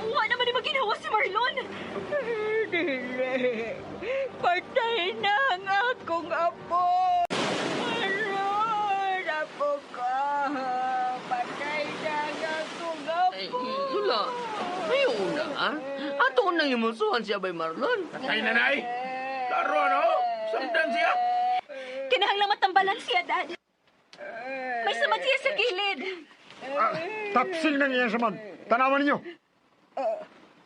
uwa naman ni maginawa si Marlon! Dili, patay na ang akong apo. Marlon, apo ko. Patay na ang akong Ay, apo. Yula, may una ha? Ato nang imusuhan si Abay Marlon. Ay, nanay. Laro, ano? Samdan siya. Kinahanglang matambalan siya, Dad. May samad siya sa gilid. Tapsil na niya sa man. Tanawan ninyo.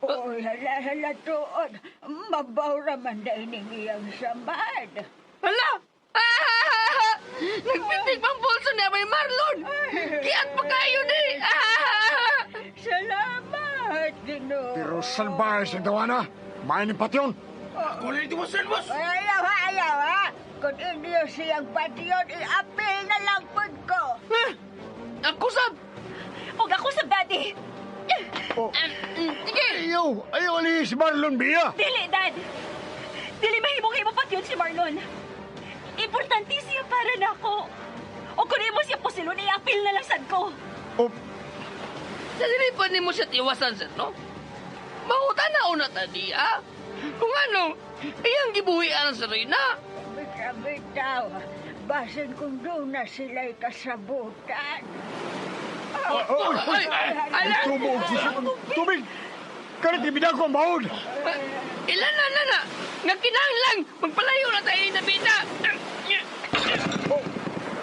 Hala, tuod. Mabaw raman na ining iyang samad. Hala! Nagpitik pang pulso ni Abay Marlon! Kiyat pa kayo ni! Salamat, Ginoo. Pero salbahe si Dawana. Mainin patyon. Ako lang itiwasan, boss. Ayaw ha. Kung hindi siyang patyon, i-apil na lang po ko. Ako sab! Huwag ako sa Daddy! Oh, Sige! ayaw ali si Marlon Bia. Dili, Dad! Dili mahimong-himo pa yun si Marlon. Importante siya para na ako. O kung mo siya po silon, i-apil na lang sad ko. Oh, Sa dilipan ni mo siya tiwasan, sir, no? Mahutan na una tadi, ah? Kung ano, iyang gibuhian sa Rina. Bitaw, basin kung doon na sila'y kasabutan. Ala! tubog, tubig! Kalit ibidag ko ang bahod! Ilan na. Nga kinahanglan, magpalayo na tayo na bita. Oh,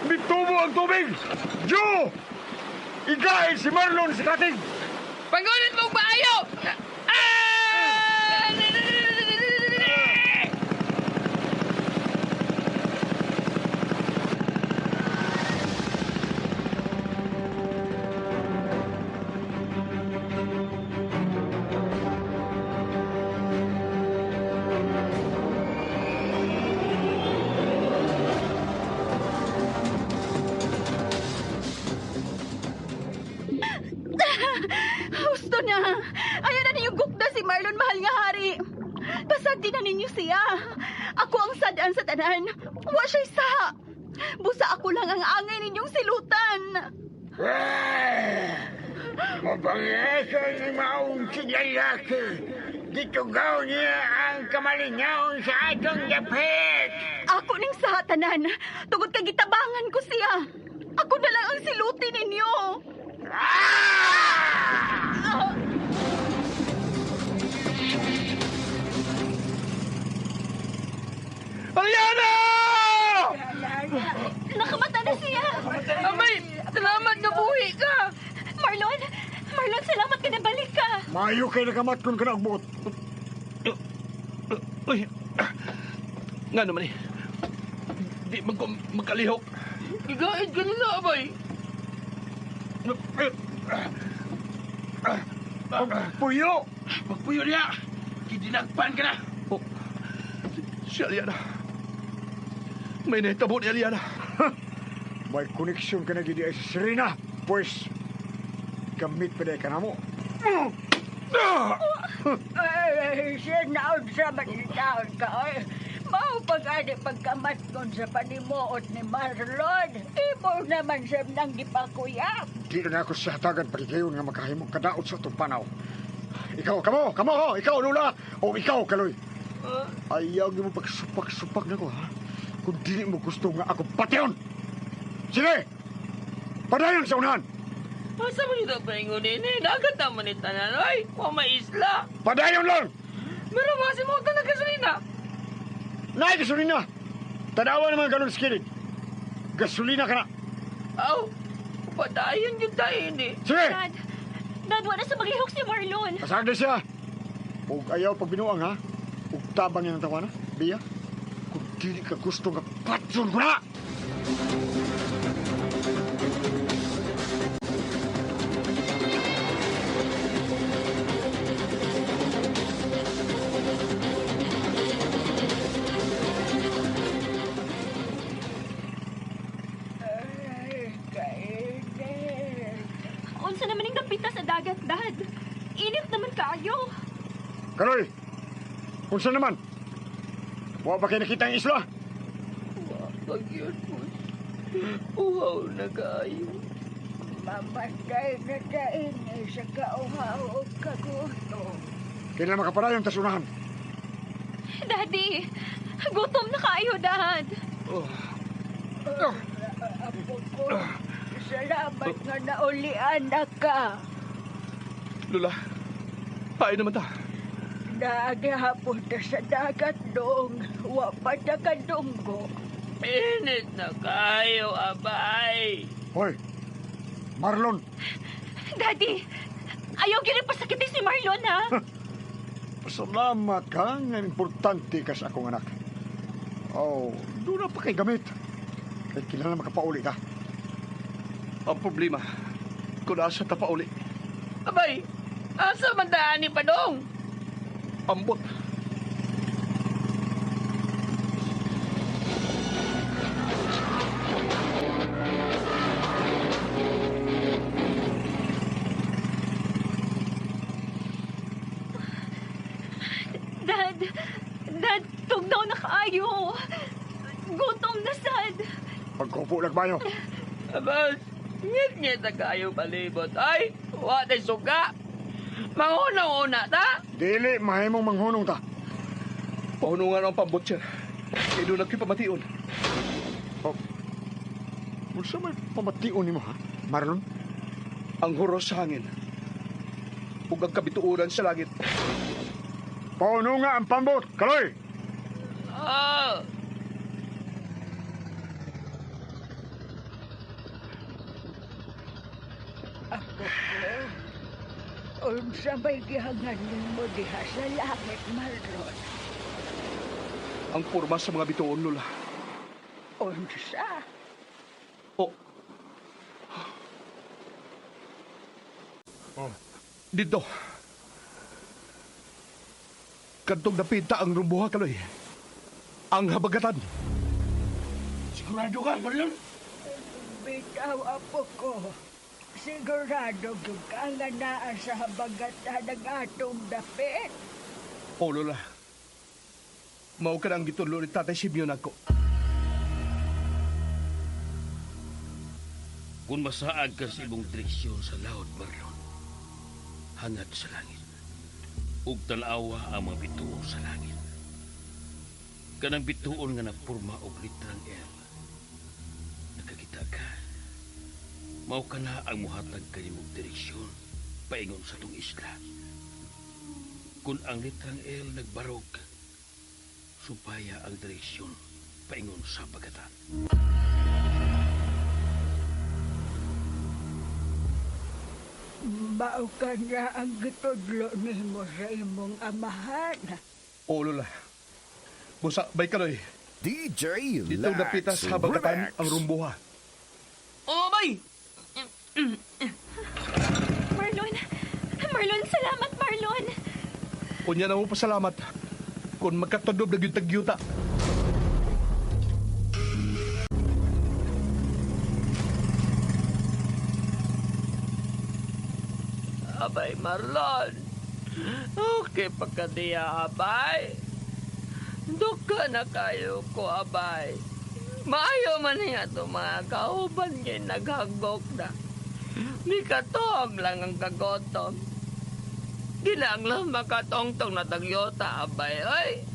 bitubo ang tubig! Joe! Igain si Marlon sa kating! Pag-ulit mong baayo! Ah! Gusto na. Ayaw na niyo gukda si Marlon, mahal nga hari. Pasagdi na ninyo siya. Ako ang sadaan sa tanan. Wa siya'y saha. Busa ako lang ang angay ninyong silutan. Mapangyayasay ni maong sinalaki. Gitugaw niya ang kamalingaon sa atong dapit. Ako ning saha tanan. Tugod kay gitabangan ko siya. Ako na lang ang silutin ninyo. Aliana! Nakamata na siya. Amay, salamat na buhi ka. Marlon, salamat ka na balik ka. Mayo kay nakamat kung kanagbuot. Uy, nga naman eh. Di magkalihok. Igait ka na, abay. Puyo! Magpuyo niya. Kidinagpan ka na. Oh, si Aliana. May nahitabo ni Aliana. May koneksyon ka na gidi ay si Serena. Pues, gamit pa dahil ka na mo. Sinaon sa manitaon ka, oy. Mao pag-ani pagkamat kon sa panimuot ni Marlon. Ibo naman siya nang gipakuyap. Di na ako sa hatagan pagkayon nga makahimong kadaot sa itong panaw. Ikaw, kamo, ho, ikaw, Lula, o ikaw, Kaloy. Ayaw niyo mo pagsupak-supak na ko, ha? Kung di mo gusto nga ako patiyon. Sige, padayon sa unahan. Asa mo nito paingon ini? Dagat naman ni tanan, oy. Wa may isla. Padayon lang! Pero masi mo ito na gasolina. Nay, gasolina! Tanawa naman ganun skilid. Gasolina ka na. Aw, padayon yun tayo ini. Sige, Dad, wala sa maglihok si Marlon. pasagda siya. Huwag ayaw pag binuang, ha? Huwag tabang yan ang tawa na, Bia. Kung di ka gusto nga patsun ko na! Unsa naman yung napita sa dagat, Dad? Init naman kaayo. Kaloy, kung saan naman? Huwag ba kayo nakita ang isla? Pag-yun mo. Uhaw na kayo. Mamatay na daing sa kauhaw o kagusto. Kailan makapadayon tas unahan? Daddy, gutom na kaayo, Dad. Apo ko, salamat nga naulian na ka. Lula, paano naman ta? Naagihapon ta sa dagat dong, wapat na kadunggo. Init na kayo, abay. Hoy, Marlon, Daddy, ayaw gini pasakitin si Marlon, ha? pasalamat ka nga importante ka sa akong anak. Oh, doon na pa kay gamit. Kaya kilala makapauli ka. Ang problema, kung asa ta pa uli, Abay, asa man daan ni Padong? ambot. Dad, tugnaw na kaayo. Gutom na sad. Pagkupo nagbayo. Abas, Ngit-ngit na kayo palibot. Ay, watay suga. Mangunong-una ta. Dili, mahimong manghunong ta. Pahunungan ang pambot, sir. Kaya doon nagkipamation. Oh. Unsa may pamation nimo ha, Marlon? Ang huros sa hangin. Ug ang kabituuran sa langit. Pauno nga ang pambot, kaloy! Oh. Ako ko. Unsa may gihanganin mo diha sa langit, Marlon? Ang porma sa mga bituon, Lola. Unsa? Oh. Oh. Dito. Kantong napita ang rumbuha, kaloy. Ang habagatan. Sigurado ka, Marlon? Bitaw apo ko. Sigurado gyud ka nga naa sa habagatan ng atong dapit. Oh, Lola. Mao ka nang gitulo ni Tatay Simeon ako. Kung masaag ka sa imong direksyon sa laot, Marlon, hangad sa langit, ug tanawa ang mga bituon sa langit. Kanang bituon nga napurma og litrang L. Nakakita ka. Mao ka na ang muhatag kanimong direksyon paingon sa tong isla. Kung ang litrang L nagbarog, supaya ang direksyon paingon sa bagatan. Mao ka na ang gitudlo nimo sa imong amahan. Oh, Lola. Busa, bay kaloy. DJ Dito napita Lax sa habagatan Remix. ang rumbuha. Oh, bay! Marlon! Marlon, salamat, Marlon! Unya na mo pasalamat. Kung magkatadob na yung tagyuta. Abay, Marlon. Okay, pagkadiya, abay. Duka na kayo ko, abay. Maayo man niya ito mga kauban ngayon naghagok na. Di katong lang ang kagotom. Di lang lang makatongtong na tagyota, abay. Ay,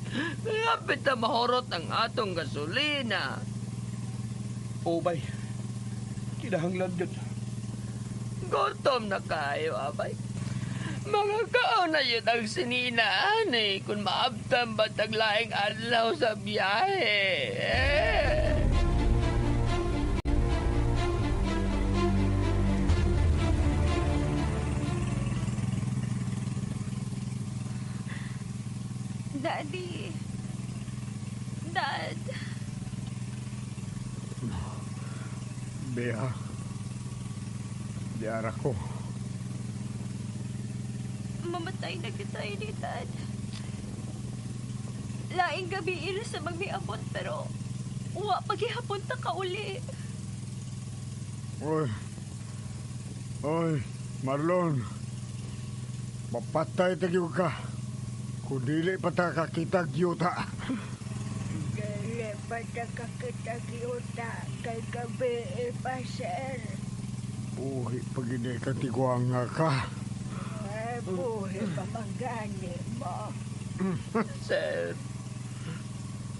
kapit na mahurot ang atong gasolina. Oh, bay. Kinahanglan yun. Gutom na kayo, abay. Mga kao na yun ang sininaan eh, kung maabtan ba taglaing adlaw sa biyahe. Daddy. Dad. Bea. Diara ko. Mamatay na kita ni Dad. Laing gabi ilo sa magmiabot pero wa paghihapon ta ka uli. Oy. Oy, Marlon. Mapatay tagyo ka. Kung dili pa ta kakita gyuta. Dili pa ta kakita gyuta kay gabi pa, sir. Uhi pag hindi ka tiguang nga ka. Ay, buhi pa magani mo. Sir,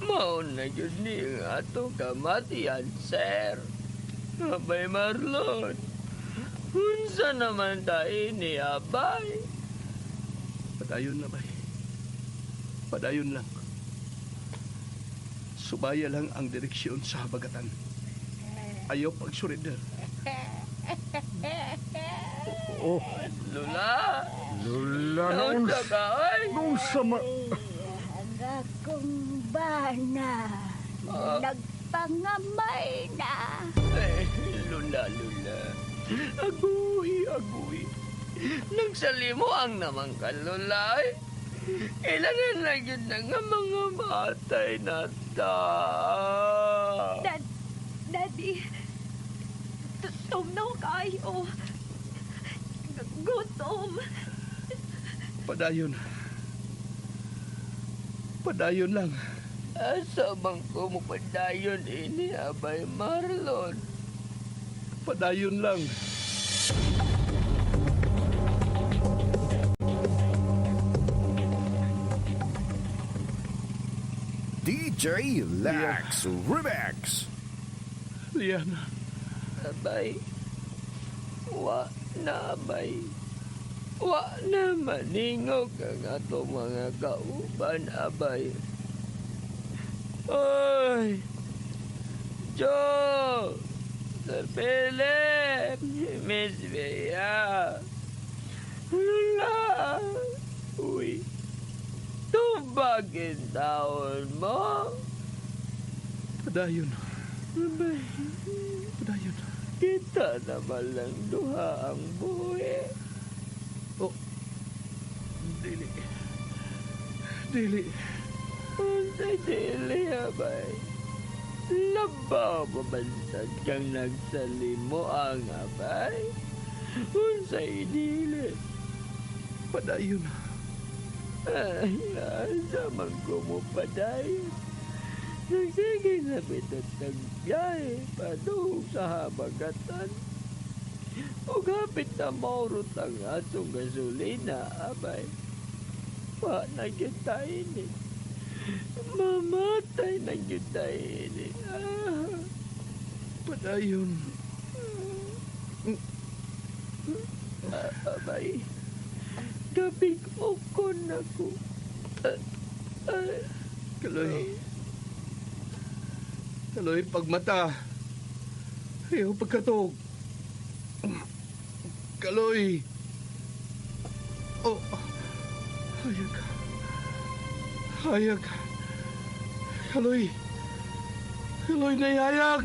mauna yun ni ang atong kamatian, sir. Abay, Marlon. Unsa naman tayo ni abay? Padayon na, bay. Padayon lang. Subaya lang ang direksyon sa habagatan. Ayaw pag-surrender. Oh, Lula, lula na naunsa ka, ay? Nung sama... Ang akong bana. Nagpangamay na. Ay, Lula. Aguhi. Nagsalimo ang naman ka, Lula, ay? Kailangan na yun na nga mga batay na ta. Daddy. Tumnaw kayo. Gutom. Padayon. Padayon lang. Asa bang kumupadayon ini, abay, Marlon? Padayon lang. DJ Lex Remix. Liana. Abay. Wa na abay. Wa na maningog ang ato mga kauban, abay. Oy! Joe! Sir Philip! Miss Bea! Lula! Uy! Tubagin taon mo! Padayon. Abay, Padayon. kita naman lang duha ang buhi. Oh. Dili. Dili. Unsay dili, abay. Labaw mabansad kang nagsalimo ang abay. Unsay dili. Padayon. Ay, asa man ko mo padayon. Nagsige na bitat ng biyahe padung sa habagatan. O kapit na maurot ang atong gasolina, abay. Pa na yun tayo ni. Mamatay na yun tayo ni. Padayon. Abay. Gabing ukon ako. Kaloy. Kaloy, pagmata. Ayaw pagkatog. Kaloy. Oh. Hayag. Hayag. Kaloy. Kaloy, naihayag.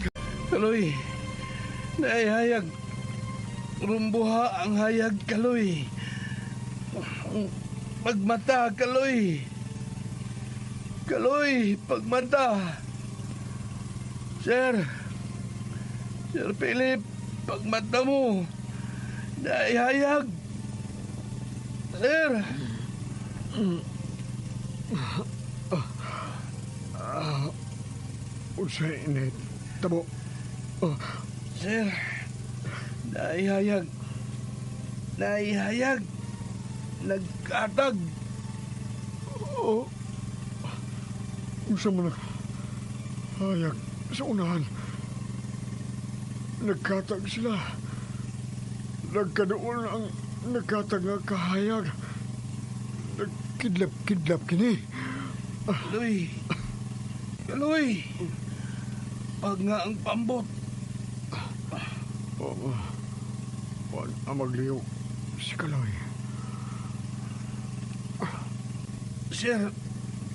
Kaloy. Naihayag. Rumbuha ang hayag, Kaloy. Pagmata, Kaloy. Kaloy, pagmata. Sir. Sir Philip, pagmata mo. Naihayag. Sir. Unsay init? Tabo. Sir. Naihayag. Naihayag. Nagkatag. Oh. Unsa man hayag sa unahan. Nagkatag sila. Nagkadoon ang nagkatag nga kahayag. Nagkidlap-kidlap kini. Kaloy. Kaloy. Pag nga ang pambot. Oo. Wan ang magliw si Kaloy. Sir,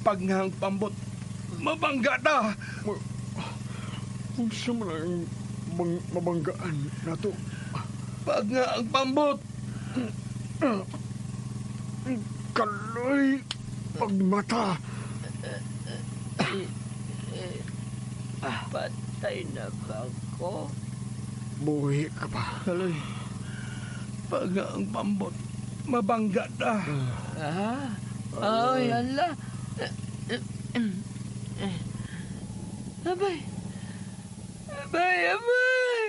pag nga ang pambot, mabangga ta. Unsa man ang mabanggaan nato? Pag nga ang pambot. Kaloy, pagmata. Patay na ba ako? Buhi ka pa. Kaloy, pag nga ang pambot, mabangga ta. Ay, ala. Abay. Abay, abay.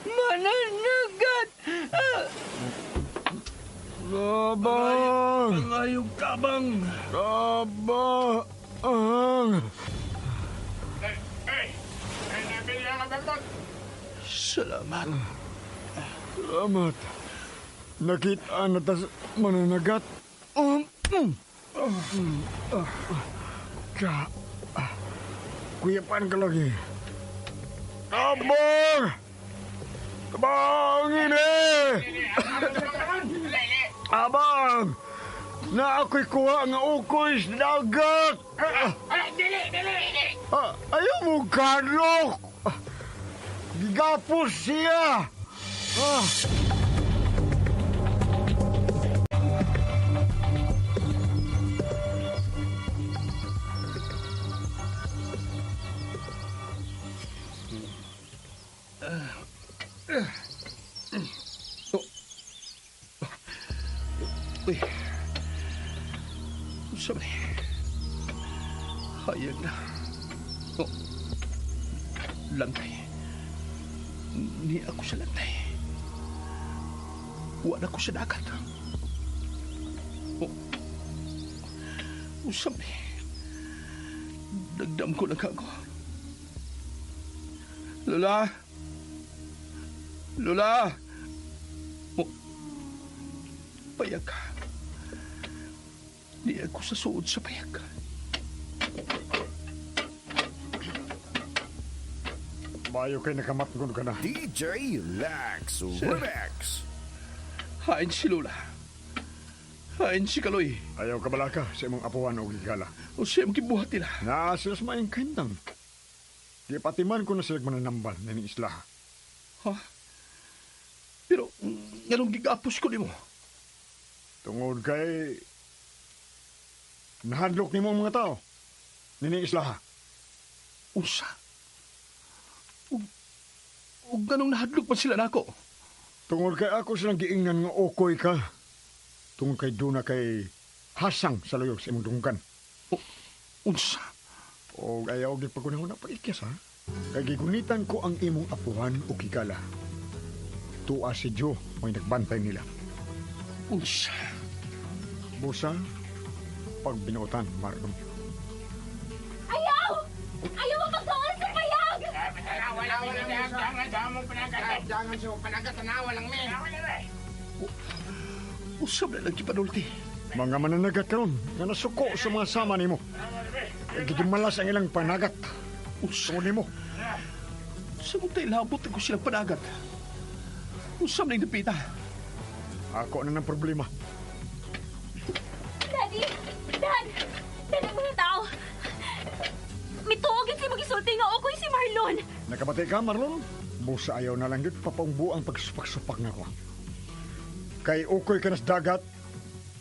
Mananagat. Labang! Pangayog kabang. Labang! Salamat. Salamat. Nakita na tas mananagat. Kuyapan ka lagi. Tabang! Tabang ini! Abang! Na ako'y kuha nga ukoy sa dagat! Dili. Ayaw mo kadlok! Gigapos siya! Uy. Sabi. Hayag na. Oh. Langkay. Ni ako sa lantay. Wala ko sa dagat. Usap ni. Dagdam ko lang ako. Lola! Lola! Payag ka. Di ako sa suod sa payag. Bayo kay nakamatgon ka na. DJ Lex Remix. Hain si Lola. Hain si Kaloy. Ayaw ka balaka sa imong apuan o gigala. O siya magkibuhat nila. Na sila sa maing kandang. Di patiman ko na sila mananambal na ning isla. Ha? Pero, ganong gigapos ko ni mo. Tungod kay nahadlok nimo ang mga tao. Nining isla. Usa? O ganong nahadlok pa sila nako? Tungod kay ako silang giingnan nga okoy ka. Tungod kay duna kay hasang sa luyog sa imong dunggan. Unsa? O ayaw di pagunahon na pag-ikyas, ha? Kay gigunitan ko ang imong apuhan o kigala. Tuwa si Joe may nagbantay nila. Unsa? Busa, pag binuotan, Marlon. Ayaw! Ayaw mo magkaon sa payag! Usap na lang kipanulti. Mga mananagat karon nga nasuko sa mga sama nimo. Kay gigimalas ang ilang panagat. Tungod nimo. Sa mong tayo labot ko silang panagat. Usap na yung napita. Ako na ng problema. Daddy! Dad! Dad, ang mga tao! Mituogin si magisulti nga okoy si Marlon! Nakabati ka, Marlon? Busa ayaw na lang yun papangbu ang pagsupak-supak nga ko. Kay ukoy ka nas dagat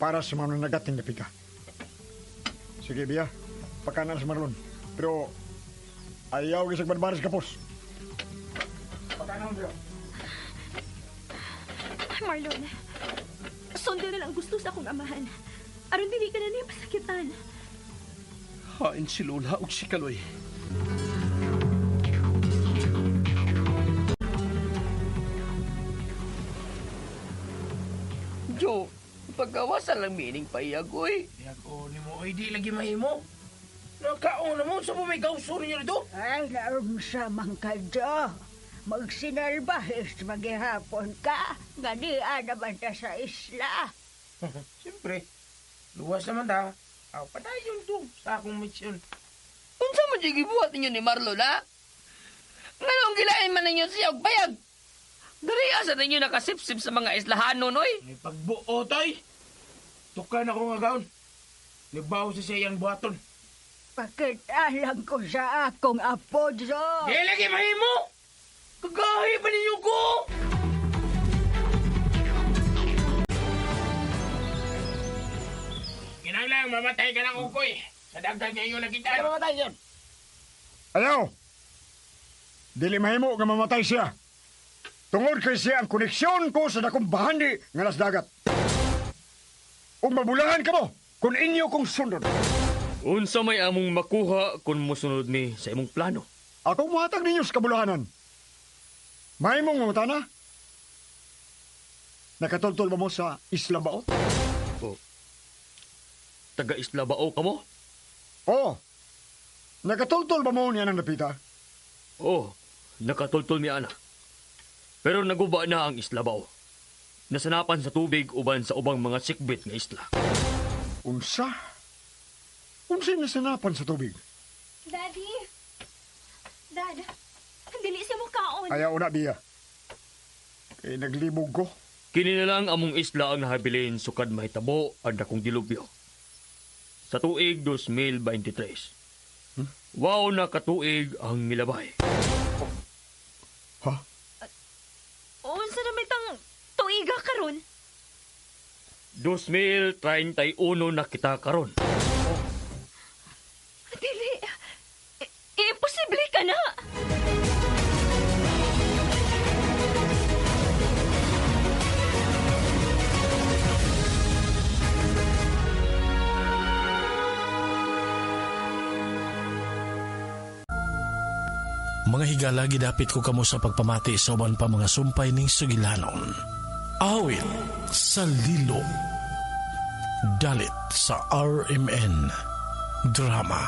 para sa mga nanagat ng napika. Sige, Bia. Pakanan sa Marlon. Pero ayaw gisag barbaras kapos. Pakanan, Bia. Marlon, sundo na lang gusto sa akong amahan. Aron dili ka na niya pasakitan. Hain si Lola o si Kaloy. Jo, pagkawasan lang mining payag, oy. Ako ni mo, ay di lagi mahimo. Nakaon na mo, sa may kauso niyo dito. Ay, naroon sa mangkadyo. Magsinalbahis maghihapon ka. Ganian naman ta sa isla. Siyempre, luwas naman ta. Aw, padayon to sa akong misyon. Unsa man jigi buhat ninyo ni Marlon, ha? Nganong gilain man ninyo siya og payag? Dari asa ninyo nakasipsip sa mga islahanon, oy. May pagbuo, toy. Tukan ako nga gaon. Libaw sa siyang buhaton. Pakita lang ko sa akong apo, Jo. Di lagi mahimo! Kagahi pa ninyo ko! Kinanglang, mamatay ka ng ukoy. Sa dagdag niya yung nakita. Ay, mamatay yun. Ayaw! Dili mahimo nga mamatay siya. Tungod kay siya ang koneksyon ko sa dakong bahandi nga nas dagat. Ug mabulahan ka mo kung inyo kong sundon. Unsa may among makuha kung musunod ni sa imong plano? Ako muhatag ninyo sa kabulahanan. May mong mamutana? Nakatultol ba mo sa Isla Baot? O, taga-isla bao ka mo? Oo. Nakatultol ba mo niya ng napita? Oo, nakatultol ni Ana. Pero naguba na ang isla bao. Nasanapan sa tubig uban sa ubang mga sikbit nga isla. Unsa? Unsa'y nasanapan sa tubig? Daddy! Dad, dili siya mo kaon. Ayaw na, Bia. Kaya naglibog ko. Kini na lang among isla ang nahabilin sukad mahitabo ang dakong dilubyo. Sa tuig 2023. Wow na katuig ang milabay. Ha? Unsa na may tang tuiga karon? 2031 na kita karon. Dili. Imposible ka na. Mga higala gidapit ko kamo sa pagpamati sa uban pa mga sumpay ning sugilanon. Awit sa Lilo. Dalit sa RMN Drama.